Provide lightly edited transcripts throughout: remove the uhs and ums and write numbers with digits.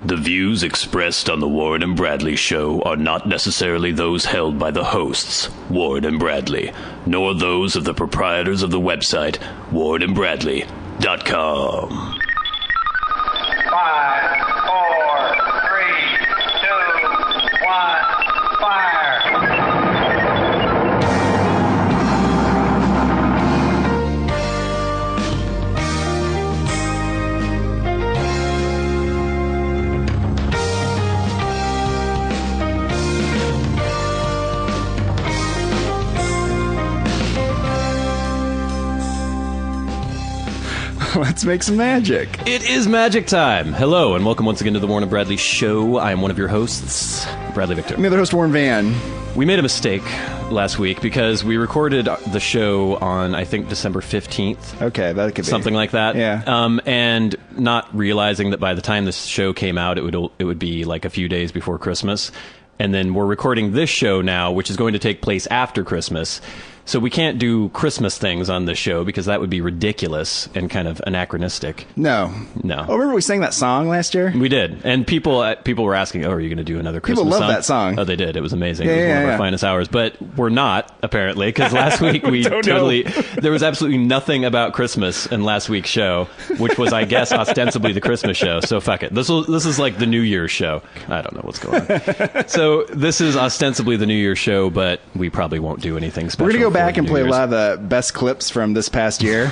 The views expressed on the Warren and Bradley Show are not necessarily those held by the hosts, Warren and Bradley, nor those of the proprietors of the website, warrenandbradley.com. 5, 4, 3, 2, 1, fire! Let's make some magic. It is magic time. Hello, and welcome once again to the Warren and Bradley Show. I am one of your hosts, Bradley Victor. I'm the other host, Warren Van. We made a mistake last week because we recorded the show on, I think, December 15th. Okay, that could be. Something like that. Yeah. And not realizing that by the time this show came out, it would be like a few days before Christmas. And then we're recording this show now, which is going to take place after Christmas. So we can't do Christmas things on this show because that would be ridiculous and kind of anachronistic. No. Oh, remember we sang that song last year? We did. And people were asking, oh, are you going to do another Christmas song? People love that song. Oh, they did. It was amazing. It was one of our finest hours. But we're not, apparently, because last week we there was absolutely nothing about Christmas in last week's show, which was, I guess, ostensibly the Christmas show. So fuck it. This is like the New Year's show. I don't know what's going on. So this is ostensibly the New Year's show, but we probably won't do anything special. We're going to go back and play a lot of the best clips from this past year.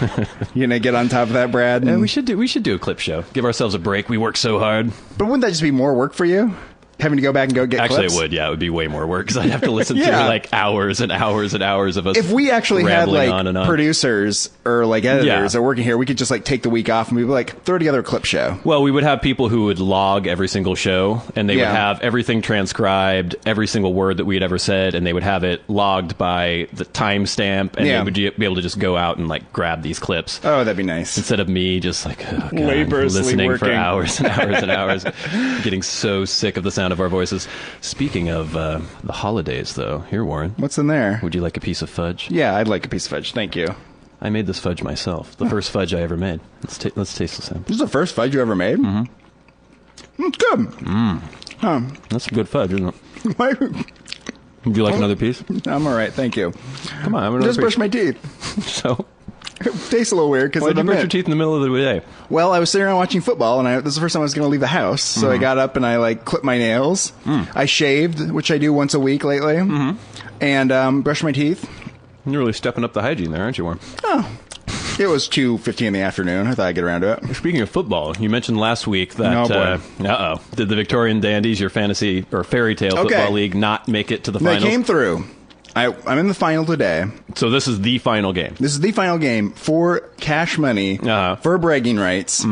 You gonna get on top of that, Brad? And we should do a clip show. Give ourselves a break. We work so hard. But wouldn't that just be more work for you? Having to go back and go get clips? Actually, it would. Yeah, it would be way more work because I'd have to listen to like hours and hours and hours of us. If we actually had like on and on. Producers or like editors that are working here, we could just like take the week off and we'd be like throw together a clip show. Well, we would have people who would log every single show, and they would have everything transcribed, every single word that we had ever said, and they would have it logged by the timestamp, and they would be able to just go out and like grab these clips. Oh, that'd be nice. Instead of me just like laboriously listening working for hours and hours and hours, getting so sick of the sound of our voices. Speaking of the holidays, though, here, Warren. What's in there? Would you like a piece of fudge? Yeah, I'd like a piece of fudge. Thank you. I made this fudge myself. The first fudge I ever made. Let's taste the sample. This is the first fudge you ever made? Mm-hmm. It's good. Huh. That's some good fudge, isn't it? Would you like another piece? I'm all right, thank you. Come on, I'm just brush my teeth. So... It tastes a little weird because why'd you brush your teeth in the middle of the day? Well, I was sitting around watching football, and this is the first time I was going to leave the house. So I got up and I like clipped my nails. I shaved, which I do once a week lately, and brushed my teeth. You're really stepping up the hygiene there, aren't you, Warren? Oh, it was 2:50 in the afternoon. I thought I'd get around to it. Speaking of football, you mentioned last week that did the Victorian Dandies, your fantasy or fairy tale football league, not make it to the finals? They came through. I'm in the final today. So this is the final game. This is the final game for cash money, for bragging rights.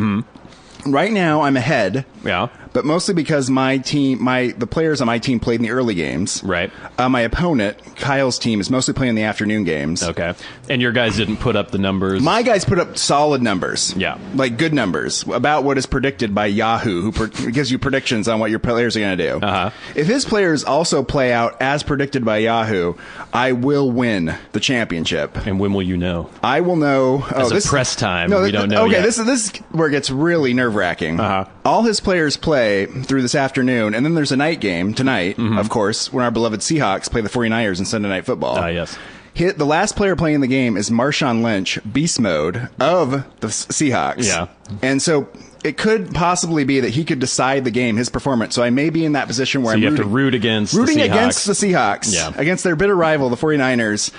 Right now, I'm ahead. Yeah. But mostly because my team, the players on my team played in the early games. Right. My opponent, Kyle's team, is mostly playing the afternoon games. Okay. And your guys didn't put up the numbers? My guys put up solid numbers. Yeah. Like good numbers, about what is predicted by Yahoo, who gives you predictions on what your players are going to do. If his players also play out as predicted by Yahoo, I will win the championship. And when will you know? I will know. As a press time, we don't know yet. This is where it gets really nerve-wracking. All his players play through this afternoon, and then there's a night game tonight, of course, when our beloved Seahawks play the 49ers in Sunday Night Football. Yes. The last player playing the game is Marshawn Lynch, beast mode, of the Seahawks. Yeah. And so it could possibly be that he could decide the game, his performance. So I may be in that position where you have to root against the Seahawks, against their bitter rival, the 49ers,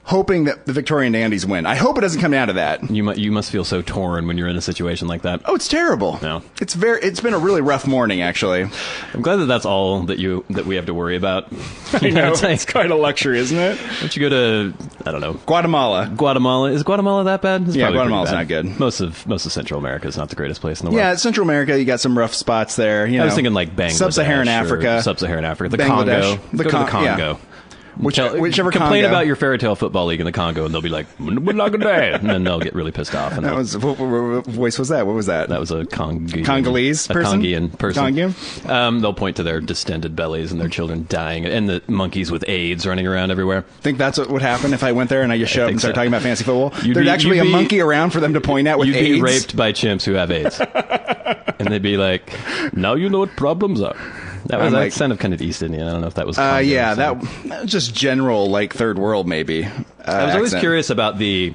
hoping that the Victorian Dandies win. I hope it doesn't come down to that. You must feel so torn when you're in a situation like that. Oh, it's terrible. No. It's been a really rough morning, actually. I'm glad that that's all that we have to worry about. I know. It's quite a luxury, isn't it? Why don't you go to, I don't know, Guatemala. Is Guatemala that bad? Yeah, Guatemala's not good. Most of Central America is not the greatest place in the world. Yeah, Central America, you got some rough spots there. I was thinking like Bangladesh. Sub-Saharan Africa. The Congo. Go to the Congo. Yeah. Whichever complain Congo. about your fairy tale football league in the Congo, and they'll be like, and then they'll get really pissed off. And what voice was that? What was that? That was a Congolese person? Congian person. They'll point to their distended bellies and their children dying, and the monkeys with AIDS running around everywhere. Think that's what would happen if I went there and I just showed up and started talking about fantasy football? There'd actually be a monkey around for them to point at with AIDS? You'd be raped by chimps who have AIDS. and they'd be like, "Now you know what problems are." That was like, kind of East Indian. I don't know if that was. Yeah, that was just general, like third world, maybe. I was always curious about the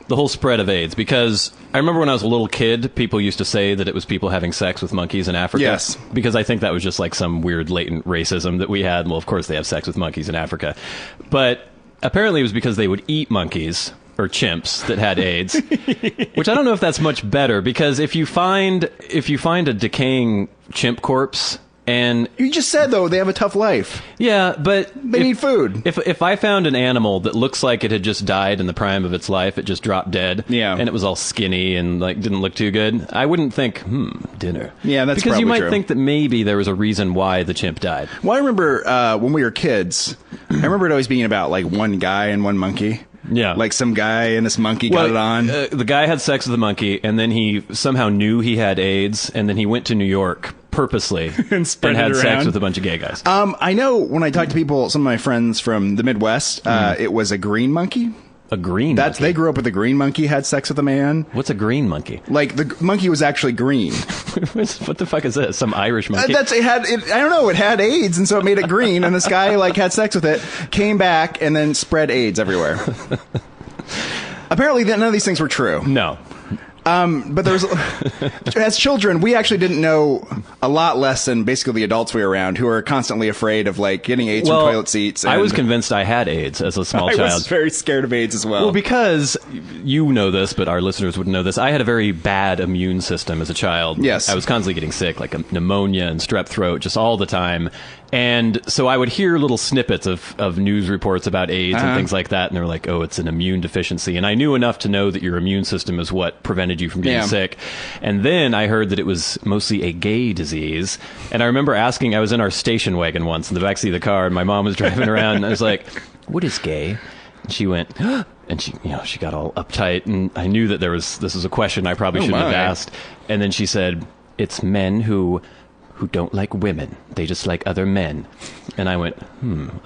whole spread of AIDS, because I remember when I was a little kid, people used to say that it was people having sex with monkeys in Africa. Yes. Because I think that was just like some weird latent racism that we had. Well, of course they have sex with monkeys in Africa. But apparently it was because they would eat monkeys or chimps that had AIDS, which I don't know if that's much better, because if you find a decaying chimp corpse, and you just said, though, they have a tough life. Yeah, but they need food. If I found an animal that looks like it had just died in the prime of its life, it just dropped dead, and it was all skinny and like didn't look too good, I wouldn't think, dinner. Yeah, that's because you might true. think that maybe there was a reason why the chimp died. Well, I remember when we were kids, I remember it always being about like one guy and one monkey. Yeah. Like some guy and this monkey got it on. The guy had sex with the monkey, and then he somehow knew he had AIDS, and then he went to New York purposely and had sex with a bunch of gay guys. I know when I talk to people, some of my friends from the Midwest, it was a green monkey. A green monkey? They grew up with a green monkey, had sex with a man. What's a green monkey? Like, the monkey was actually green. What the fuck is this? Some Irish monkey? I don't know, it had AIDS, and so it made it green, and this guy, like, had sex with it, came back, and then spread AIDS everywhere. Apparently, none of these things were true. No. But there's, as children, we actually didn't know a lot less than basically the adults we were around, who are constantly afraid of like getting AIDS from toilet seats. I was convinced I had AIDS as a small child. I was very scared of AIDS as well. Well, because you know this, but our listeners wouldn't know this. I had a very bad immune system as a child. Yes, I was constantly getting sick, like pneumonia and strep throat, just all the time. And so I would hear little snippets of news reports about AIDS and things like that, and they were like, "Oh, it's an immune deficiency." And I knew enough to know that your immune system is what prevented you from getting sick. And then I heard that it was mostly a gay disease. And I remember asking, I was in our station wagon once in the backseat of the car, and my mom was driving around, and I was like, "What is gay?" And she went, and she got all uptight, and I knew that this was a question I probably shouldn't have asked. And then she said, "It's men who don't like women. They just like other men." And I went,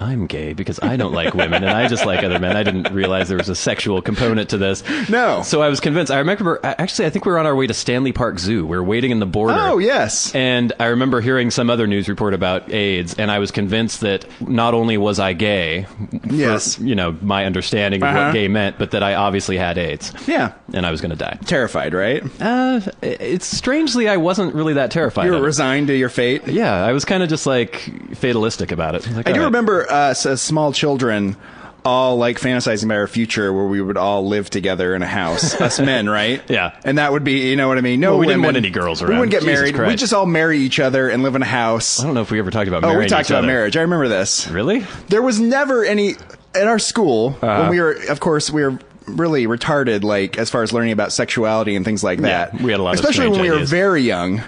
I'm gay because I don't like women and I just like other men. I didn't realize there was a sexual component to this. No. So I was convinced. I remember, actually, I think we were on our way to Stanley Park Zoo. We were waiting in the border. Oh, yes. And I remember hearing some other news report about AIDS, and I was convinced that not only was I gay, for, my understanding of what gay meant, but that I obviously had AIDS. Yeah. And I was going to die. Terrified, right? It's strangely, I wasn't really that terrified. You were resigned to your fate? Yeah, I was kind of just like fatalistic about it. Like, I do remember us as small children all like fantasizing about our future where we would all live together in a house. Us men, right? Yeah. And that would be, you know what I mean? No, we women. didn't want any girls around. We wouldn't get Jesus married. Christ. We'd just all marry each other and live in a house. I don't know if we ever talked about marrying we talked each about other. marriage. I remember this. Really? There was never any at our school when we were, of course, we were really retarded, like as far as learning about sexuality and things like that. We had a lot of especially when we were ideas. very young.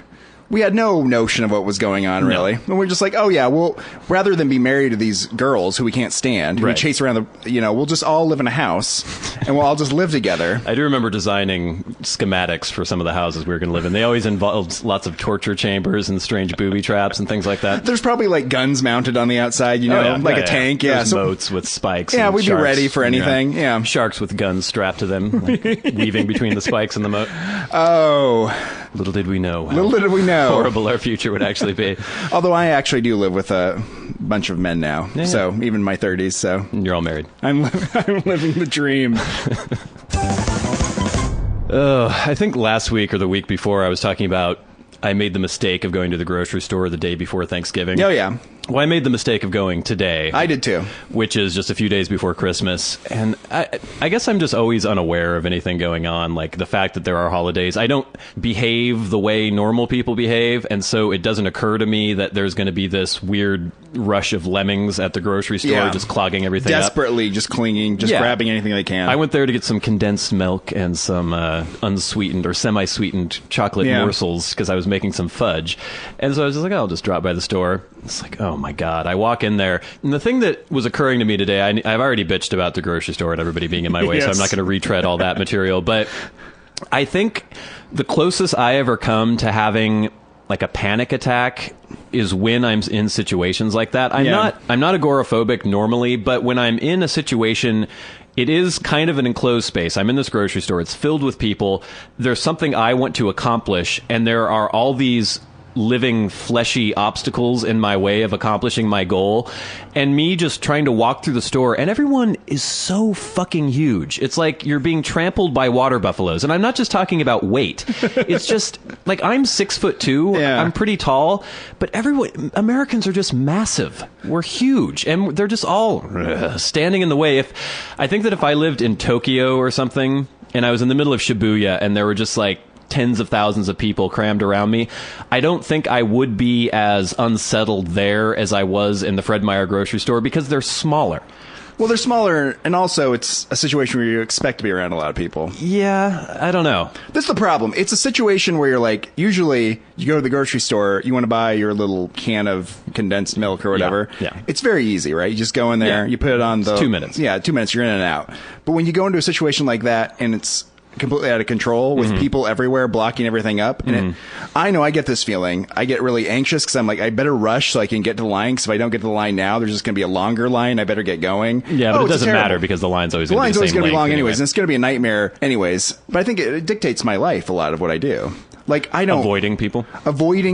We had no notion of what was going on, really. And we're just like, oh, yeah, well, rather than be married to these girls who we can't stand, who we chase around we'll just all live in a house, and we'll all just live together. I do remember designing schematics for some of the houses we were going to live in. They always involved lots of torture chambers and strange booby traps and things like that. There's probably, like, guns mounted on the outside, like a tank. Yeah, there's moats with spikes. Yeah, and we'd be sharks, ready for anything. Yeah. Sharks with guns strapped to them, like, weaving between the spikes and the moat. Oh. Little did we know. Little did we know. Horrible our future would actually be. Although I actually do live with a bunch of men now, so even in my 30s. So you're all married. I'm living the dream. I think last week or the week before I was talking about I made the mistake of going to the grocery store the day before Thanksgiving. Oh, yeah. Well, I made the mistake of going today. I did too. Which is just a few days before Christmas. And I guess I'm just always unaware of anything going on, like the fact that there are holidays. I don't behave the way normal people behave, and so it doesn't occur to me that there's going to be this weird rush of lemmings at the grocery store just clogging everything desperately up. Just clinging, just grabbing anything they can. I went there to get some condensed milk and some unsweetened or semi-sweetened chocolate morsels because I was making some fudge. And so I was just like, I'll just drop by the store. It's like, oh my God. I walk in there. And the thing that was occurring to me today, I've already bitched about the grocery store and everybody being in my way, so I'm not going to retread all that material. But I think the closest I ever come to having like a panic attack is when I'm in situations like that. I'm not agoraphobic normally, but when I'm in a situation It is kind of an enclosed space. I'm in this grocery store. It's filled with people. There's something I want to accomplish, and there are all these living, fleshy obstacles in my way of accomplishing my goal. And me just trying to walk through the store, and everyone is so fucking huge. It's like you're being trampled by water buffaloes. And I'm not just talking about weight. It's just like I'm 6'2". Yeah. I'm pretty tall, but Americans are just massive. We're huge, and they're just all standing in the way. I think that if I lived in Tokyo or something, and I was in the middle of Shibuya, and there were just like tens of thousands of people crammed around me, I don't think I would be as unsettled there as I was in the Fred Meyer grocery store, because they're smaller. Well, they're smaller, and also it's a situation where you expect to be around a lot of people. Yeah, I don't know. That's the problem. It's a situation where you're like, usually you go to the grocery store, you want to buy your little can of condensed milk or whatever. Yeah. It's very easy, right? You just go in there, you put it on the... It's 2 minutes. Yeah, 2 minutes, you're in and out. But when you go into a situation like that, and it's completely out of control with people everywhere blocking everything up. And I know I get this feeling. I get really anxious because I'm like, I better rush so I can get to the line, because if I don't get to the line now, there's just going to be a longer line. I better get going. Yeah, but it doesn't matter, because the line's always going to be the same length. The line's always going to be long anyways, and it's going to be a nightmare anyways. But I think it dictates my life, a lot of what I do. Like, I don't... Avoiding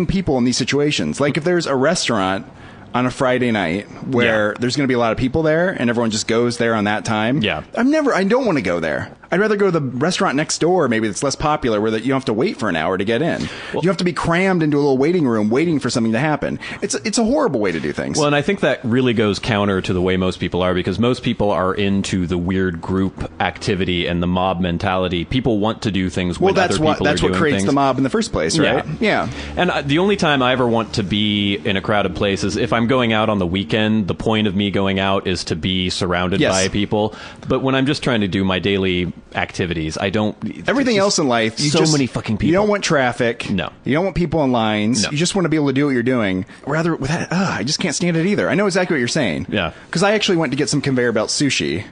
people in these situations. Like, if there's a restaurant on a Friday night where there's going to be a lot of people there and everyone just goes there on that time. Yeah. I don't want to go there. I'd rather go to the restaurant next door, maybe that's less popular, where you don't have to wait for an hour to get in. Well, you have to be crammed into a little waiting room waiting for something to happen. It's a horrible way to do things. Well, and I think that really goes counter to the way most people are, because most people are into the weird group activity and the mob mentality. People want to do things when other people are doing things. That's what creates the mob in the first place, right? Yeah. And the only time I ever want to be in a crowded place is if I'm going out on the weekend. The point of me going out is to be surrounded by people. But when I'm just trying to do my daily activities, I don't... Everything else in life, many fucking people. You don't want traffic. No. You don't want people in lines. No. You just want to be able to do what you're doing. Rather, with that, I just can't stand it either. I know exactly what you're saying. Yeah. Because I actually went to get some conveyor belt sushi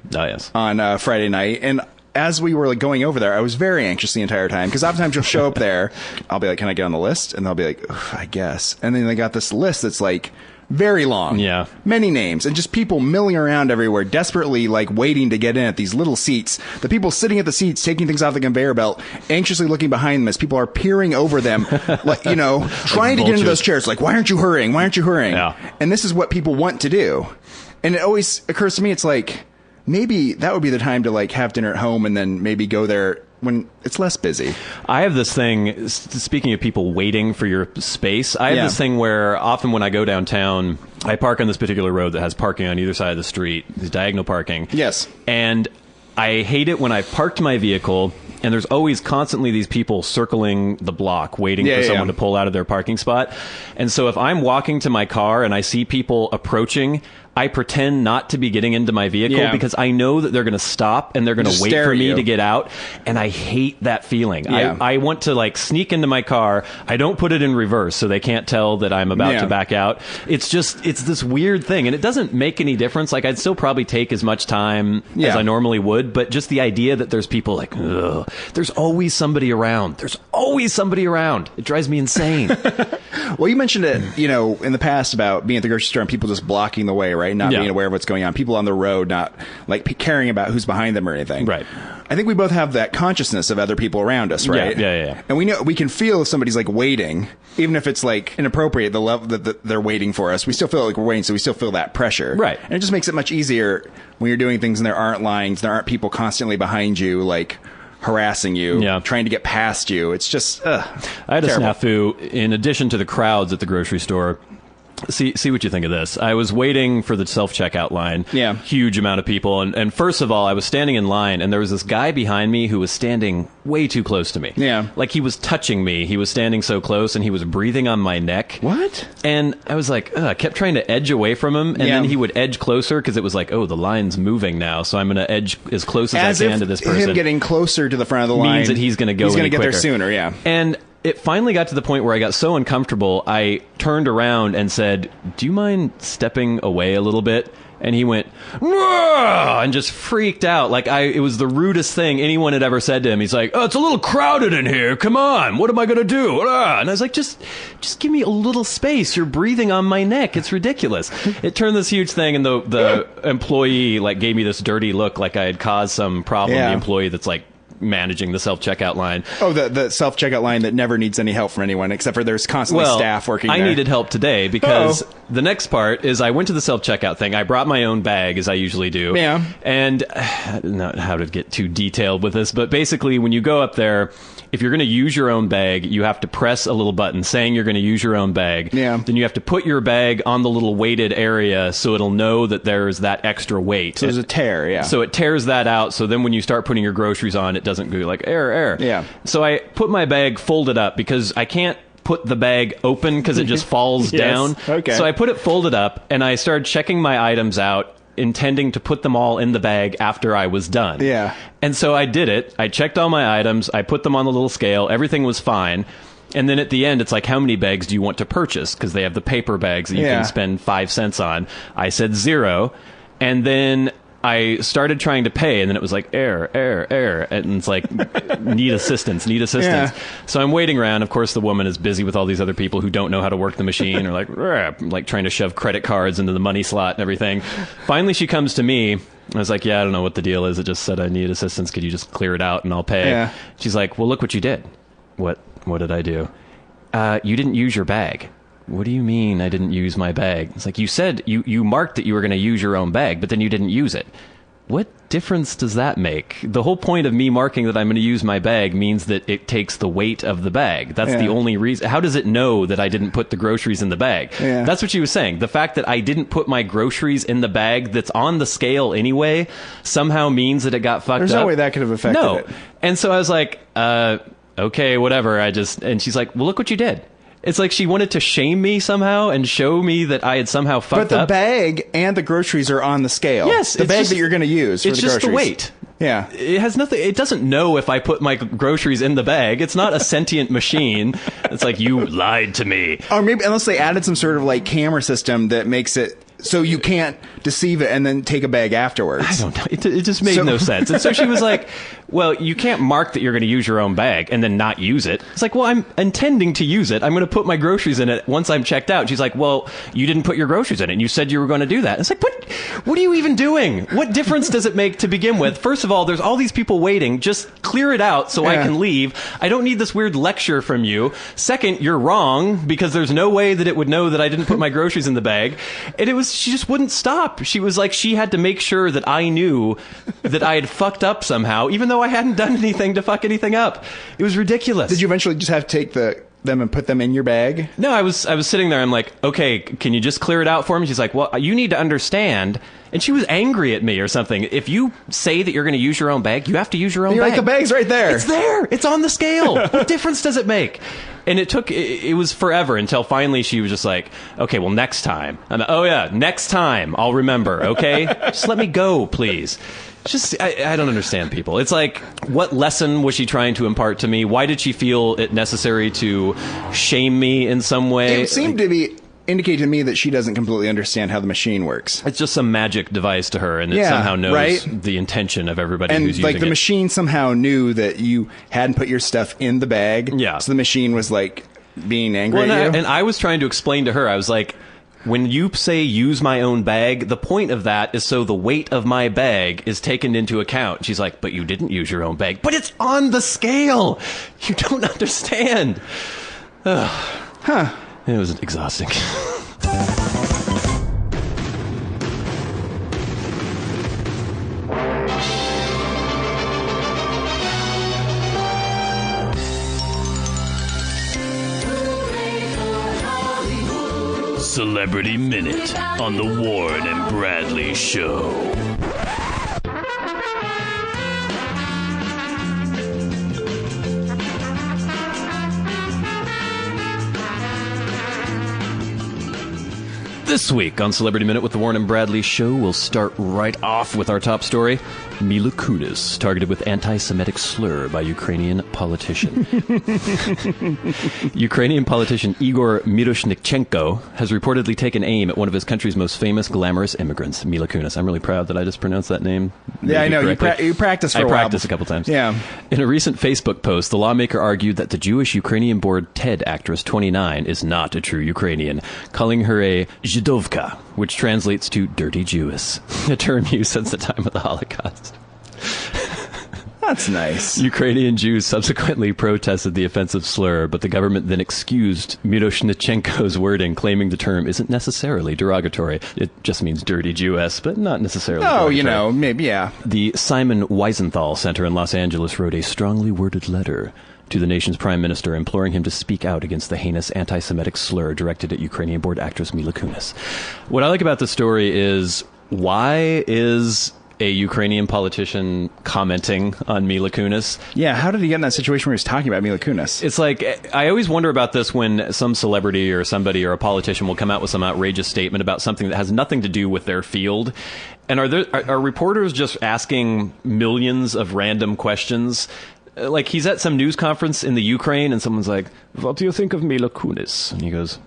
on Friday night, and as we were like going over there, I was very anxious the entire time, because oftentimes you'll show up there, I'll be like, can I get on the list? And they'll be like, I guess. And then they got this list that's like very long. Yeah. Many names, and just people milling around everywhere, desperately like waiting to get in at these little seats. The people sitting at the seats, taking things off the conveyor belt, anxiously looking behind them as people are peering over them, like, trying to get into those chairs. Like, why aren't you hurrying? Why aren't you hurrying? Yeah. And this is what people want to do. And it always occurs to me, it's like, maybe that would be the time to like have dinner at home and then maybe go there when it's less busy. I have this thing, speaking of people waiting for your space, I have this thing where often when I go downtown, I park on this particular road that has parking on either side of the street, this diagonal parking. Yes. And I hate it when I've parked my vehicle and there's always constantly these people circling the block waiting for someone to pull out of their parking spot. And so if I'm walking to my car and I see people approaching, I pretend not to be getting into my vehicle because I know that they're going to stop and they're going to wait for me to get out. And I hate that feeling. Yeah. I want to like sneak into my car. I don't put it in reverse so they can't tell that I'm about to back out. It's this weird thing. And it doesn't make any difference. Like, I'd still probably take as much time as I normally would. But just the idea that there's people like, ugh, there's always somebody around. There's always somebody around. It drives me insane. Well, you mentioned it, in the past about being at the grocery store and people just blocking the way, right? Not being aware of what's going on. People on the road not like caring about who's behind them or anything. Right. I think we both have that consciousness of other people around us, right? Yeah. And we can feel if somebody's like waiting, even if it's like inappropriate, the level that they're waiting for us. We still feel like we're waiting, so we still feel that pressure. Right. And it just makes it much easier when you're doing things and there aren't lines, there aren't people constantly behind you, like harassing you, trying to get past you. It's just, I had a snafu in addition to the crowds at the grocery store. See what you think of this. I was waiting for the self-checkout line. Yeah. Huge amount of people. And first of all, I was standing in line, and there was this guy behind me who was standing way too close to me. Yeah. Like, he was touching me. He was standing so close, and he was breathing on my neck. What? And I was like, I kept trying to edge away from him, and then he would edge closer, because it was like, the line's moving now, so I'm going to edge as close as I can to this person. Him getting closer to the front of the line means that he's going to go He's going to get quicker. there sooner, yeah. And it finally got to the point where I got so uncomfortable, I turned around and said, "Do you mind stepping away a little bit?" And he went, "Whoa!" and just freaked out. Like it was the rudest thing anyone had ever said to him. He's like, "Oh, it's a little crowded in here. Come on. What am I going to do?" And I was like, just give me a little space. You're breathing on my neck. It's ridiculous. It turned this huge thing, and the employee like gave me this dirty look like I had caused some problem. Yeah. The employee that's like managing the self-checkout line. Oh, the self-checkout line that never needs any help from anyone, except for there's constantly staff working there. I needed help today because the next part is I went to the self-checkout thing. I brought my own bag, as I usually do. Yeah. And I don't know how to get too detailed with this, but basically when you go up there, if you're going to use your own bag, you have to press a little button saying you're going to use your own bag. Yeah. Then you have to put your bag on the little weighted area so it'll know that there's that extra weight. So there's a tear, yeah. So it tears that out, so then when you start putting your groceries on, it doesn't go like, error. Yeah. So I put my bag folded up because I can't put the bag open because it just falls Yes. down. Okay. So I put it folded up, and I started checking my items out, intending to put them all in the bag after I was done. Yeah. And so I did it. I checked all my items. I put them on the little scale. Everything was fine. And then at the end, it's like, how many bags do you want to purchase? Because they have the paper bags that you Yeah. can spend 5 cents on. I said 0. And then I started trying to pay, and then it was like, error. And it's like, need assistance. Yeah. So I'm waiting around. Of course, the woman is busy with all these other people who don't know how to work the machine, or like trying to shove credit cards into the money slot and everything. Finally, she comes to me. I was like, yeah, I don't know what the deal is. It just said I need assistance. Could you just clear it out and I'll pay? Yeah. She's like, well, look what you did. What did I do? You didn't use your bag. What do you mean I didn't use my bag? It's like, you said you marked that you were going to use your own bag, but then you didn't use it. What difference does that make? The whole point of me marking that I'm going to use my bag means that it takes the weight of the bag. That's the only reason. How does it know that I didn't put the groceries in the bag? Yeah. That's what she was saying. The fact that I didn't put my groceries in the bag that's on the scale anyway somehow means that it got fucked up. There's no way that could have affected it. And so I was like, okay, whatever. And she's like, well, look what you did. It's like she wanted to shame me somehow and show me that I had somehow fucked up. But the bag and the groceries are on the scale. Yes. The bag that you're going to use for the groceries. It's just the weight. Yeah. It has nothing. It doesn't know if I put my groceries in the bag. It's not a sentient machine. It's like, you lied to me. Or maybe unless they added some sort of like camera system that makes it so you can't deceive it and then take a bag afterwards. I don't know. It just made no sense. And so she was like, well, you can't mark that you're going to use your own bag and then not use it. It's like, well, I'm intending to use it. I'm going to put my groceries in it once I'm checked out. She's like, well, you didn't put your groceries in it and you said you were going to do that. It's like, what are you even doing? What difference does it make to begin with? First of all, there's all these people waiting. Just clear it out so I can leave. I don't need this weird lecture from you. Second, you're wrong because there's no way that it would know that I didn't put my groceries in the bag. And she just wouldn't stop. She was like, she had to make sure that I knew that I had fucked up somehow, even though I hadn't done anything to fuck anything up. It was ridiculous. Did you eventually just have to take them and put them in your bag? No, I was sitting there. I'm like, okay, can you just clear it out for me? She's like, well, you need to understand. And she was angry at me or something. If you say that you're going to use your own bag, you have to use your own bag. You're like, the bag's right there. It's there. It's on the scale. What difference does it make? And it was forever until finally she was just like, okay, well, next time. I'm like, oh, yeah, next time I'll remember, okay? Just let me go, please. Just, I don't understand people. It's like, what lesson was she trying to impart to me? Why did she feel it necessary to shame me in some way? It seemed to be indicating to me that she doesn't completely understand how the machine works. It's just some magic device to her, and it somehow knows the intention of everybody who's using it. And like the machine somehow knew that you hadn't put your stuff in the bag. Yeah. So the machine was like being angry at you. And I was trying to explain to her, I was like, when you say use my own bag, the point of that is so the weight of my bag is taken into account. She's like, but you didn't use your own bag. But it's on the scale. You don't understand. It was exhausting. Celebrity Minute on the Warren and Bradley Show. This week on Celebrity Minute with the Warren and Bradley Show, we'll start right off with our top story. Mila Kunis, targeted with anti-Semitic slur by Ukrainian politician. Ukrainian politician Igor Miroshnichenko has reportedly taken aim at one of his country's most famous glamorous immigrants, Mila Kunis. I'm really proud that I just pronounced that name. Yeah, I know. You practiced for a while. I practiced a couple times. Yeah. In a recent Facebook post, the lawmaker argued that the Jewish Ukrainian-born TED actress 29 is not a true Ukrainian, calling her a Żydówka, which translates to dirty Jewess, a term used since the time of the Holocaust. That's nice. Ukrainian Jews subsequently protested the offensive slur, but the government then excused Miroshnichenko's wording, claiming the term isn't necessarily derogatory. It just means dirty Jewess, but not necessarily derogatory. Maybe, yeah. The Simon Wiesenthal Center in Los Angeles wrote a strongly worded letter to the nation's prime minister, imploring him to speak out against the heinous anti-Semitic slur directed at Ukrainian-born actress Mila Kunis. What I like about this story is, why is a Ukrainian politician commenting on Mila Kunis? Yeah, how did he get in that situation where he was talking about Mila Kunis? It's like, I always wonder about this when some celebrity or somebody or a politician will come out with some outrageous statement about something that has nothing to do with their field. And are reporters just asking millions of random questions? Like, he's at some news conference in the Ukraine, and someone's like, "What do you think of Mila Kunis?" And he goes,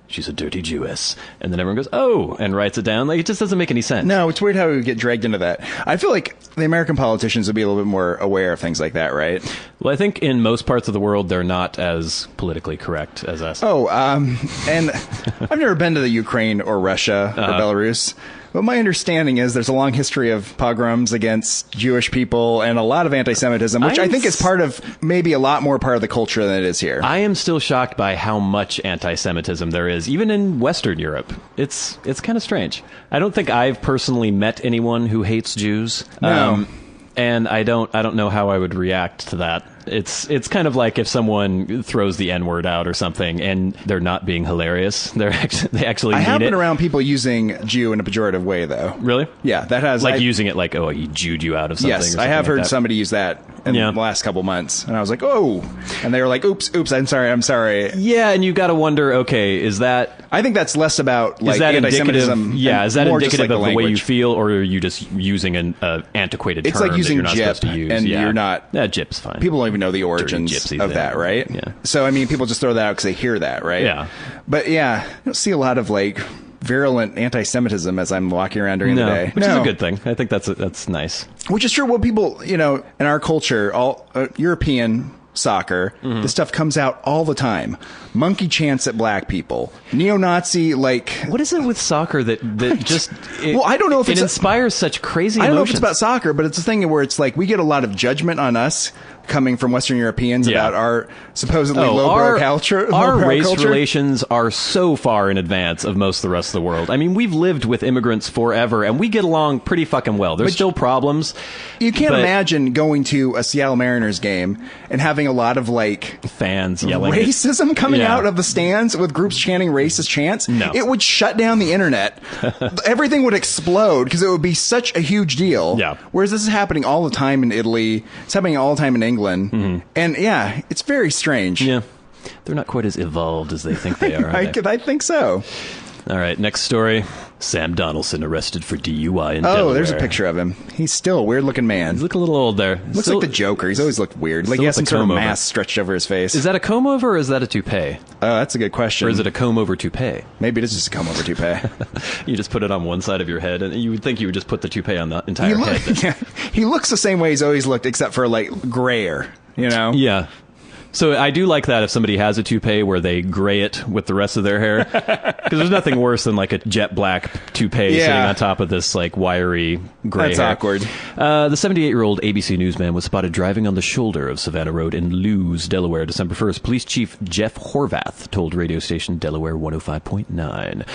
"She's a dirty Jewess." And then everyone goes, "Oh," and writes it down. Like, it just doesn't make any sense. No, it's weird how we get dragged into that. I feel like the American politicians would be a little bit more aware of things like that, right? Well, I think in most parts of the world, they're not as politically correct as us. Oh, and I've never been to the Ukraine or Russia or Belarus. But my understanding is there's a long history of pogroms against Jewish people and a lot of anti-Semitism, which I think is part of, maybe a lot more part of the culture than it is here. I am still shocked by how much anti-Semitism there is, even in Western Europe. It's kind of strange. I don't think I've personally met anyone who hates Jews. No. And I don't know how I would react to that. It's kind of like if someone throws the N-word out or something and they're not being hilarious. They actually mean it. I have been around people using Jew in a pejorative way, though. Really? Yeah, that has... Like using it like, oh, he Jewed you out of something. Yes, I have heard like somebody use that in the last couple months. And I was like, oh. And they were like, oops, I'm sorry. Yeah, and you got to wonder, okay, is that... I think that's less about, like, is that anti-Semitism. Yeah, is that indicative of the way you language. Feel, or are you just using an antiquated term it's like using that you're not supposed to use? And you're not... Yeah, gyp's fine. People don't even know the origins of that, right? Yeah. So, I mean, people just throw that out because they hear that, right? Yeah. But, yeah, I don't see a lot of, like, virulent anti-Semitism as I'm walking around during the day. Which is a good thing. I think that's nice. Which is true. What people, in our culture, all European soccer, this stuff comes out all the time. Monkey chants at black people. Neo-Nazi, like... What is it with soccer that just... well, I don't know if it inspires such crazy emotions. I don't know if it's about soccer, but it's a thing where it's like we get a lot of judgment on us coming from Western Europeans about our supposedly lowbrow culture. Our race relations are so far in advance of most of the rest of the world. I mean, we've lived with immigrants forever, and we get along pretty fucking well. There's still problems. You can't imagine going to a Seattle Mariners game and having a lot of, like... fans yelling. Racism coming out of the stands with groups chanting racist chants. No. It would shut down the internet. Everything would explode because it would be such a huge deal. Yeah. Whereas this is happening all the time in Italy. It's happening all the time in England. And yeah, it's very strange. Yeah. They're not quite as evolved as they think they are. I think so. All right, next story. Sam Donaldson arrested for DUI in Delaware. Oh, there's a picture of him. He's still a weird-looking man. He's looking a little old there. Looks like the Joker. He's always looked weird. Like he has some sort of mask stretched over his face. Is that a comb-over or is that a toupee? Oh, that's a good question. Or is it a comb-over toupee? Maybe it is just a comb-over toupee. You just put it on one side of your head, and you would think you would just put the toupee on the entire head. Yeah, he looks the same way he's always looked, except for, like, grayer, Yeah. So I do like that if somebody has a toupee where they gray it with the rest of their hair. Because there's nothing worse than like a jet black toupee sitting on top of this like wiry gray hair. That's awkward. The 78-year-old ABC newsman was spotted driving on the shoulder of Savannah Road in Lewes, Delaware, December 1st. Police Chief Jeff Horvath told radio station Delaware 105.9.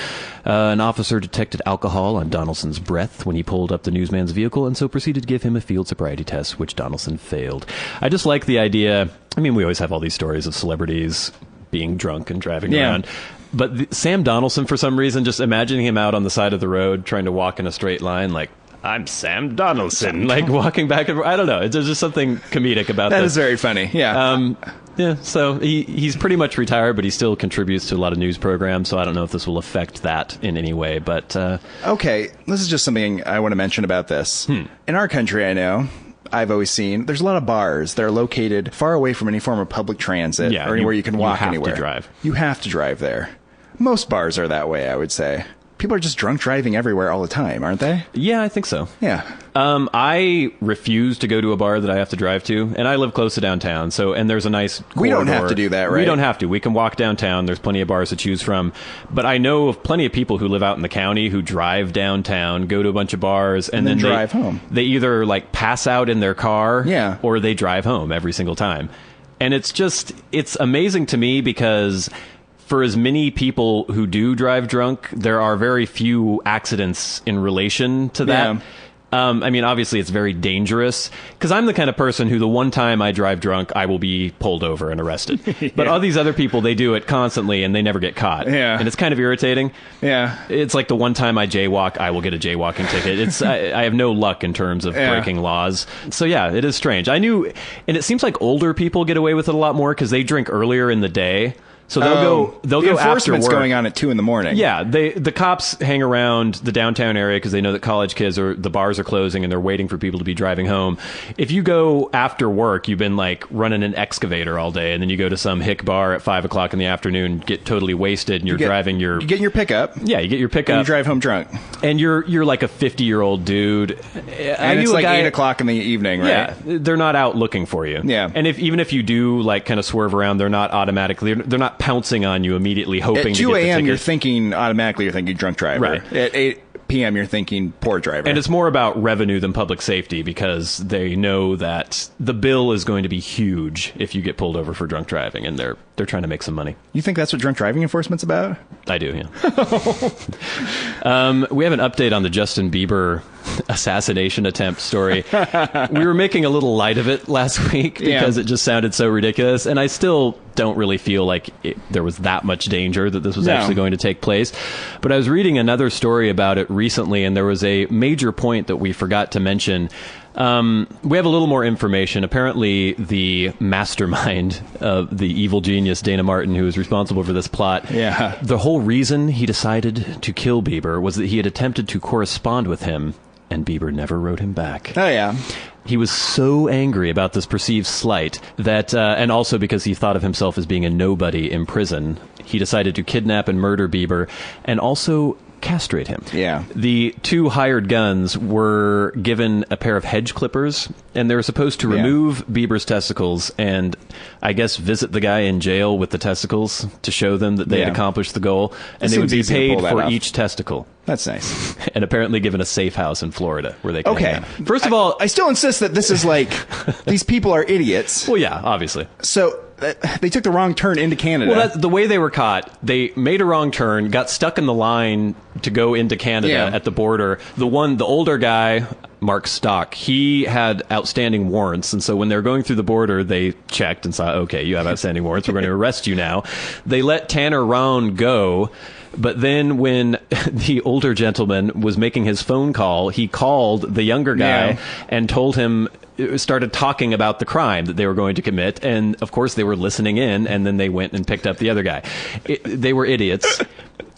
An officer detected alcohol on Donaldson's breath when he pulled up the newsman's vehicle and so proceeded to give him a field sobriety test, which Donaldson failed. I just like the idea... I mean, we always have all these stories of celebrities being drunk and driving around. But Sam Donaldson, for some reason, just imagining him out on the side of the road trying to walk in a straight line, like, I'm Sam Donaldson, like walking back and forth. I don't know. There's just something comedic about that. That this. is very funny. Yeah. Yeah, so he's pretty much retired, but he still contributes to a lot of news programs, so I don't know if this will affect that in any way, but... Okay, this is just something I want to mention about this. In our country, I know, I've always seen, there's a lot of bars that are located far away from any form of public transit or anywhere you can walk anywhere. You have to drive. You have to drive there. Most bars are that way, I would say. People are just drunk driving everywhere all the time, aren't they? Yeah, I think so. Yeah. I refuse to go to a bar that I have to drive to, and I live close to downtown, and there's a nice corridor. We don't have to do that, right? We don't have to. We can walk downtown. There's plenty of bars to choose from. But I know of plenty of people who live out in the county who drive downtown, go to a bunch of bars, and then drive home. They either pass out in their car, or they drive home every single time. And it's amazing to me because... For as many people who do drive drunk, there are very few accidents in relation to that. Yeah. I mean, obviously, it's very dangerous because I'm the kind of person who the one time I drive drunk, I will be pulled over and arrested. But all these other people, they do it constantly and they never get caught. Yeah. And it's kind of irritating. Yeah. It's like the one time I jaywalk, I will get a jaywalking ticket. I have no luck in terms of breaking laws. So, yeah, it is strange. I knew, and it seems like older people get away with it a lot more because they drink earlier in the day. So they'll go after work. Going on at 2 a.m. Yeah, the cops hang around the downtown area because they know that college kids the bars are closing and they're waiting for people to be driving home. If you go after work, you've been running an excavator all day, and then you go to some hick bar at 5 o'clock in the afternoon, get totally wasted, and you get in your pickup. Yeah, you get your pickup. And you drive home drunk. And you're like a 50-year-old dude. And it's like 8 o'clock in the evening, right? Yeah, they're not out looking for you. Yeah. And even if you do kind of swerve around, they're not automatically, they're not pouncing on you immediately hoping at to get the ticket. At 2 a.m. you're thinking drunk driver. Right. At 8 p.m. you're thinking poor driver. And it's more about revenue than public safety because they know that the bill is going to be huge if you get pulled over for drunk driving, and they're trying to make some money. You think that's what drunk driving enforcement's about? I do, yeah. We have an update on the Justin Bieber assassination attempt story. We were making a little light of it last week because it just sounded so ridiculous, and I still don't really feel like there was that much danger that this was actually going to take place. But I was reading another story about it recently, and there was a major point that we forgot to mention. We have a little more information. Apparently, the mastermind of the evil genius, Dana Martin, who was responsible for this plot, the whole reason he decided to kill Bieber was that he had attempted to correspond with him, and Bieber never wrote him back. Oh, yeah. He was so angry about this perceived slight that, and also because he thought of himself as being a nobody in prison, he decided to kidnap and murder Bieber and also castrate him. Yeah. The two hired guns were given a pair of hedge clippers, and they were supposed to remove Bieber's testicles and, I guess, visit the guy in jail with the testicles to show them that they had accomplished the goal, and they would be paid for each testicle. That's nice. And apparently given a safe house in Florida where they can hang out. First of all, I still insist that this is these people are idiots. Well, yeah, obviously. So they took the wrong turn into Canada. Well, the way they were caught, they made a wrong turn, got stuck in the line to go into Canada at the border. The older guy, Mark Stock, he had outstanding warrants, and so when they were going through the border, they checked and saw, okay, you have outstanding warrants, we're going to arrest you now. They let Tanner Round go. But then when the older gentleman was making his phone call, he called the younger guy and told him, started talking about the crime that they were going to commit. And, of course, they were listening in, and then they went and picked up the other guy. They were idiots.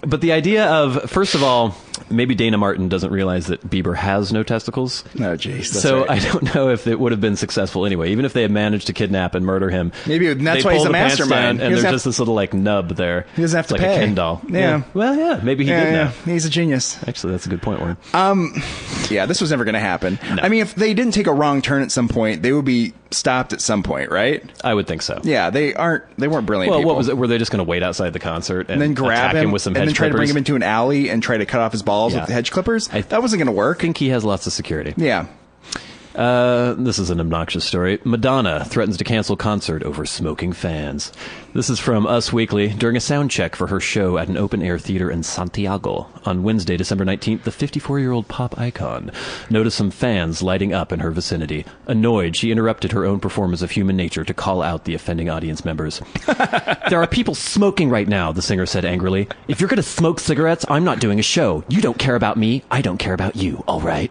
But the idea of, first of all, maybe Dana Martin doesn't realize that Bieber has no testicles. No, jeez. So I don't know if it would have been successful anyway. Even if they had managed to kidnap and murder him. Maybe that's why he's a mastermind. And there's just this little nub there. He doesn't have to pay. Like a Ken doll. Yeah. Well, yeah. Maybe he did know. He's a genius. Actually, that's a good point, Warren. Yeah, this was never going to happen. No. I mean, if they didn't take a wrong turn at some point, they would be stopped at some point, right? I would think so. Yeah, they weren't brilliant people. Well, what was it? Were they just going to wait outside the concert and then grab attack him with some hedge and then try clippers? to bring him into an alley and try to cut off his balls with the hedge clippers? That wasn't going to work. I think he has lots of security. Yeah. This is an obnoxious story. Madonna threatens to cancel concert over smoking fans. This is from Us Weekly. During a sound check for her show at an open-air theater in Santiago on Wednesday, December 19th, the 54-year-old pop icon noticed some fans lighting up in her vicinity. Annoyed, she interrupted her own performance of Human Nature to call out the offending audience members. There are people smoking right now, the singer said angrily. If you're going to smoke cigarettes, I'm not doing a show. You don't care about me. I don't care about you, all right?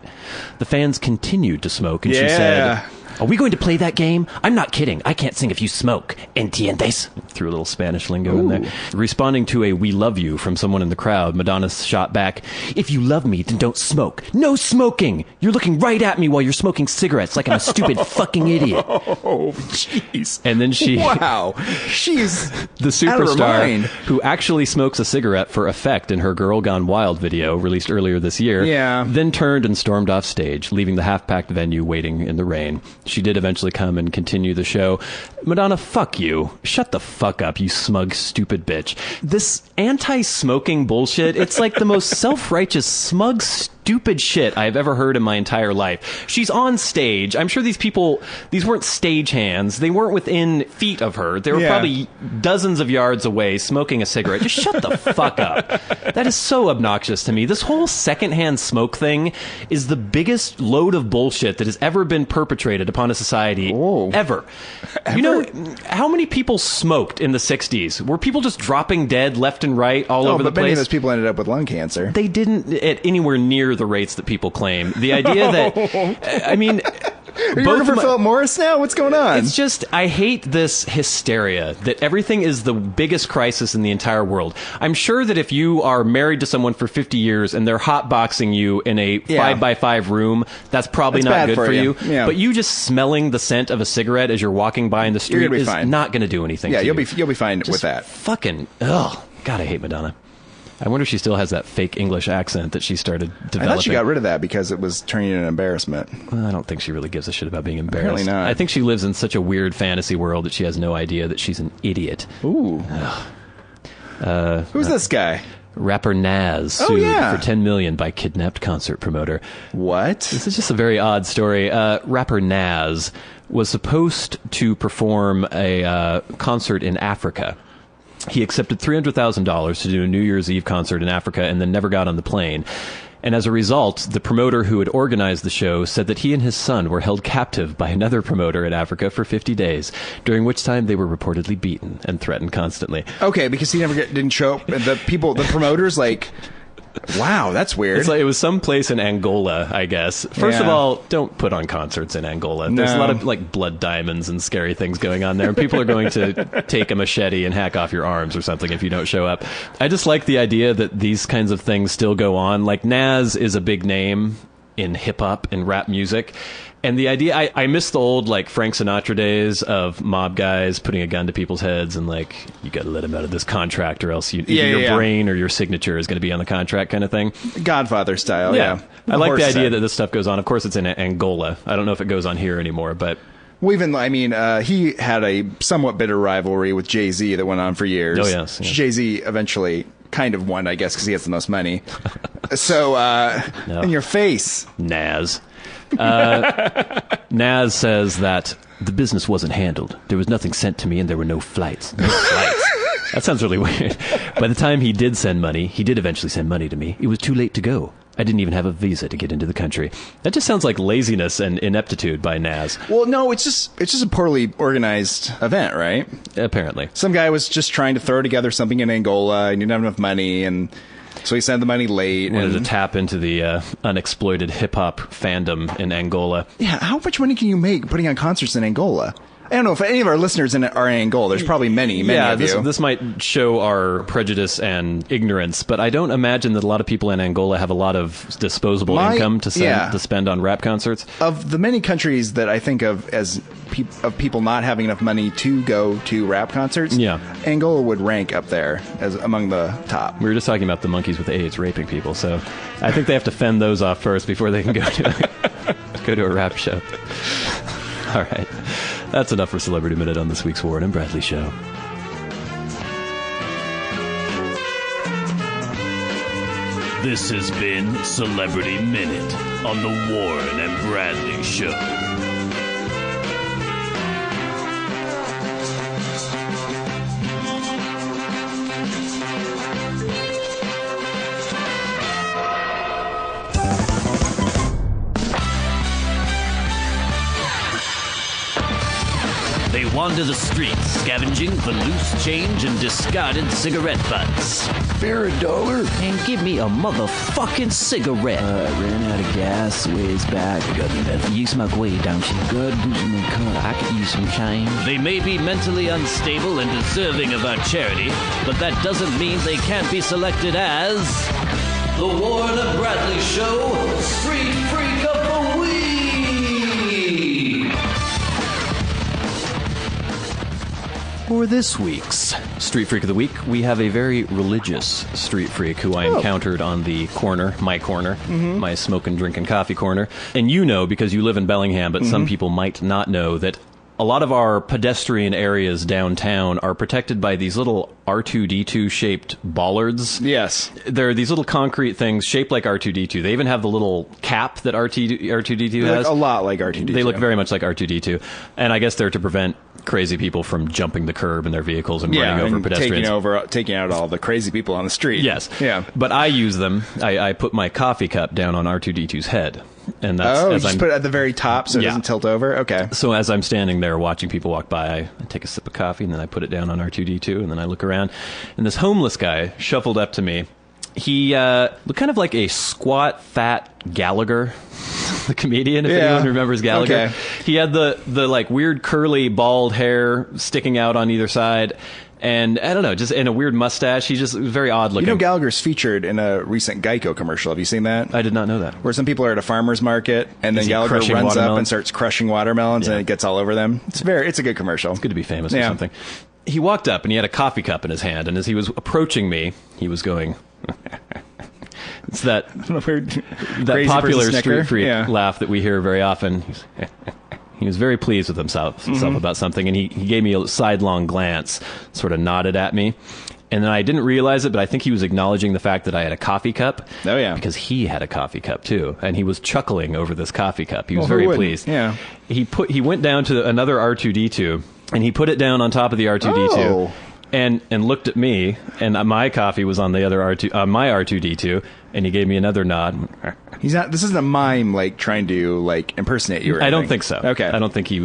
The fans continued to smoke, and she said, Are we going to play that game? I'm not kidding. I can't sing if you smoke. Entiendes? Threw a little Spanish lingo in there. Responding to a "we love you" from someone in the crowd, Madonna shot back, "If you love me, then don't smoke. No smoking! You're looking right at me while you're smoking cigarettes like I'm a stupid fucking idiot." Oh, jeez. And then she... Wow. She's the out of her superstar mind. who actually smokes a cigarette for effect in her Girl Gone Wild video released earlier this year, then turned and stormed off stage, leaving the half-packed venue waiting in the rain. She did eventually come and continue the show. Madonna, fuck you. Shut the fuck up, you smug, stupid bitch. This anti-smoking bullshit, it's like the most self-righteous, smug, stupid shit I've ever heard in my entire life. She's on stage. I'm sure these weren't stagehands. They weren't within feet of her. They were probably dozens of yards away smoking a cigarette. Just shut the fuck up. That is so obnoxious to me. This whole secondhand smoke thing is the biggest load of bullshit that has ever been perpetrated upon a society ever. You know, how many people smoked in the 60s? Were people just dropping dead left and right all over the place? Many of those people ended up with lung cancer. They didn't at anywhere near the rates that people claim. The idea that, I mean... Are you working for Philip Morris now? What's going on? It's just, I hate this hysteria that everything is the biggest crisis in the entire world. I'm sure that if you are married to someone for 50 years and they're hotboxing you in a 5x5 room, that's probably not good for you. Yeah. But you just smelling the scent of a cigarette as you're walking by in the street is not going to do anything to you. You'll be fine with that. Fucking, God, I hate Madonna. I wonder if she still has that fake English accent that she started developing. I thought she got rid of that because it was turning into an embarrassment. Well, I don't think she really gives a shit about being embarrassed. Apparently not. I think she lives in such a weird fantasy world that she has no idea that she's an idiot. Ooh. Who's this guy? Rapper Nas sued for $10 million by kidnapped concert promoter. What? This is just a very odd story. Rapper Nas was supposed to perform a concert in Africa. He accepted $300,000 to do a New Year's Eve concert in Africa and then never got on the plane. And as a result, the promoter who had organized the show said that he and his son were held captive by another promoter in Africa for 50 days, during which time they were reportedly beaten and threatened constantly. Okay, because he didn't show up. The promoters, like... Wow, that's weird. It's like it was some place in Angola, I guess. First of all, don't put on concerts in Angola. There's a lot of like blood diamonds and scary things going on there. And people are going to take a machete and hack off your arms or something if you don't show up. I just like the idea that these kinds of things still go on. Like Nas is a big name in hip hop and rap music. And the idea, I miss the old, like, Frank Sinatra days of mob guys putting a gun to people's heads and, like, you got to let him out of this contract or else either your brain or your signature is going to be on the contract kind of thing. Godfather style, yeah. I like the idea that this stuff goes on. Of course, it's in Angola. I don't know if it goes on here anymore, but... Well, even, I mean, he had a somewhat bitter rivalry with Jay-Z that went on for years. Oh, yes. Jay-Z eventually kind of won, I guess, because he has the most money. So, in your face. Nas. Nas says that the business wasn't handled. There was nothing sent to me and there were no flights. No flights. That sounds really weird. By the time he did send money, he did eventually send money to me. It was too late to go. I didn't even have a visa to get into the country. That just sounds like laziness and ineptitude by Nas. Well, no, it's just a poorly organized event, right? Apparently. Some guy was just trying to throw together something in Angola and he didn't have enough money, and so he sent the money late. Wanted to tap into the unexploited hip-hop fandom in Angola. Yeah, how much money can you make putting on concerts in Angola? I don't know if any of our listeners are in Angola. There's probably many of you. This might show our prejudice and ignorance, but I don't imagine that a lot of people in Angola have a lot of disposable income to spend on rap concerts. Of the many countries that I think of as of people not having enough money to go to rap concerts, Angola would rank up there as among the top. We were just talking about the monkeys with AIDS raping people, so I think they have to fend those off first before they can go to a rap show. All right. That's enough for Celebrity Minute on this week's Warren and Bradley Show. This has been Celebrity Minute on the Warren and Bradley Show. They wander the streets, scavenging for loose change and discarded cigarette butts. Spare $1. And give me a motherfucking cigarette. I ran out of gas ways back. I got me that. You smoke weed, don't you? God boots in the car. I could use some change. They may be mentally unstable and deserving of our charity, but that doesn't mean they can't be selected as the Warren and Bradley Show Street Freak of the Week. For this week's Street Freak of the Week, we have a very religious street freak who I encountered on the corner, my smoke and drink and coffee corner. And you know, because you live in Bellingham, but some people might not know that a lot of our pedestrian areas downtown are protected by these little R2-D2 shaped bollards. Yes. They're these little concrete things shaped like R2-D2. They even have the little cap that R2-D2 They has. look a lot like R2-D2. They look very much like R2-D2. And I guess they're to prevent crazy people from jumping the curb in their vehicles and running over and pedestrians. taking out all the crazy people on the street. Yes. Yeah. But I use them. I put my coffee cup down on R2-D2's head. And that's just put it at the very top so it doesn't tilt over? Okay. So as I'm standing there watching people walk by, I take a sip of coffee, and then I put it down on R2-D2, and then I look around, and this homeless guy shuffled up to me. He looked kind of like a squat, fat Gallagher, the comedian, if anyone remembers Gallagher. Okay. He had the like weird curly bald hair sticking out on either side. And I don't know, just in a weird mustache. He just was very odd looking. You know, Gallagher's featured in a recent Geico commercial. Have you seen that? I did not know that. Where some people are at a farmer's market, and then Gallagher runs up and starts crushing watermelons, and it gets all over them. It's a good commercial. It's good to be famous or something. He walked up, and he had a coffee cup in his hand, and as he was approaching me, he was going... It's that popular street freak laugh that we hear very often. He was very pleased with himself about something, and he gave me a sidelong glance, sort of nodded at me. And then I didn't realize it, but I think he was acknowledging the fact that I had a coffee cup. Oh, yeah. Because he had a coffee cup, too. And he was chuckling over this coffee cup. He was very pleased. Yeah. He went down to another R2-D2, and he put it down on top of the R2-D2. Oh. And looked at me, and my coffee was on the other my R2-D2, and he gave me another nod. He's not. This isn't a mime like trying to like impersonate you. Or I don't think so. Okay. I don't think he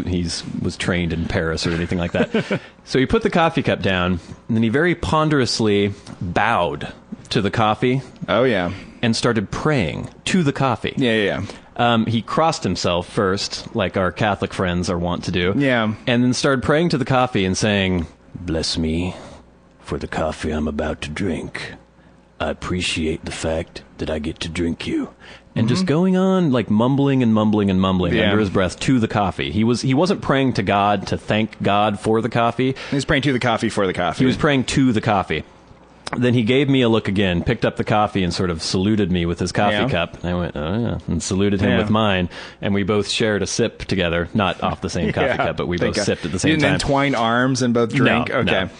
was trained in Paris or anything like that. So he put the coffee cup down, and then he very ponderously bowed to the coffee. Oh yeah. And started praying to the coffee. Yeah. He crossed himself first, like our Catholic friends are wont to do. Yeah. And then started praying to the coffee and saying, "Bless me for the coffee I'm about to drink. I appreciate the fact that I get to drink you." And just going on, like mumbling under his breath to the coffee. He wasn't praying to God to thank God for the coffee. He was praying to the coffee for the coffee. He was praying to the coffee. Then he gave me a look again, picked up the coffee, and sort of saluted me with his coffee cup. And I went, "Oh, yeah," and saluted him with mine. And we both shared a sip together, not off the same coffee cup, but we both sipped at the same time. You didn't entwine arms and both drink? No, okay. no.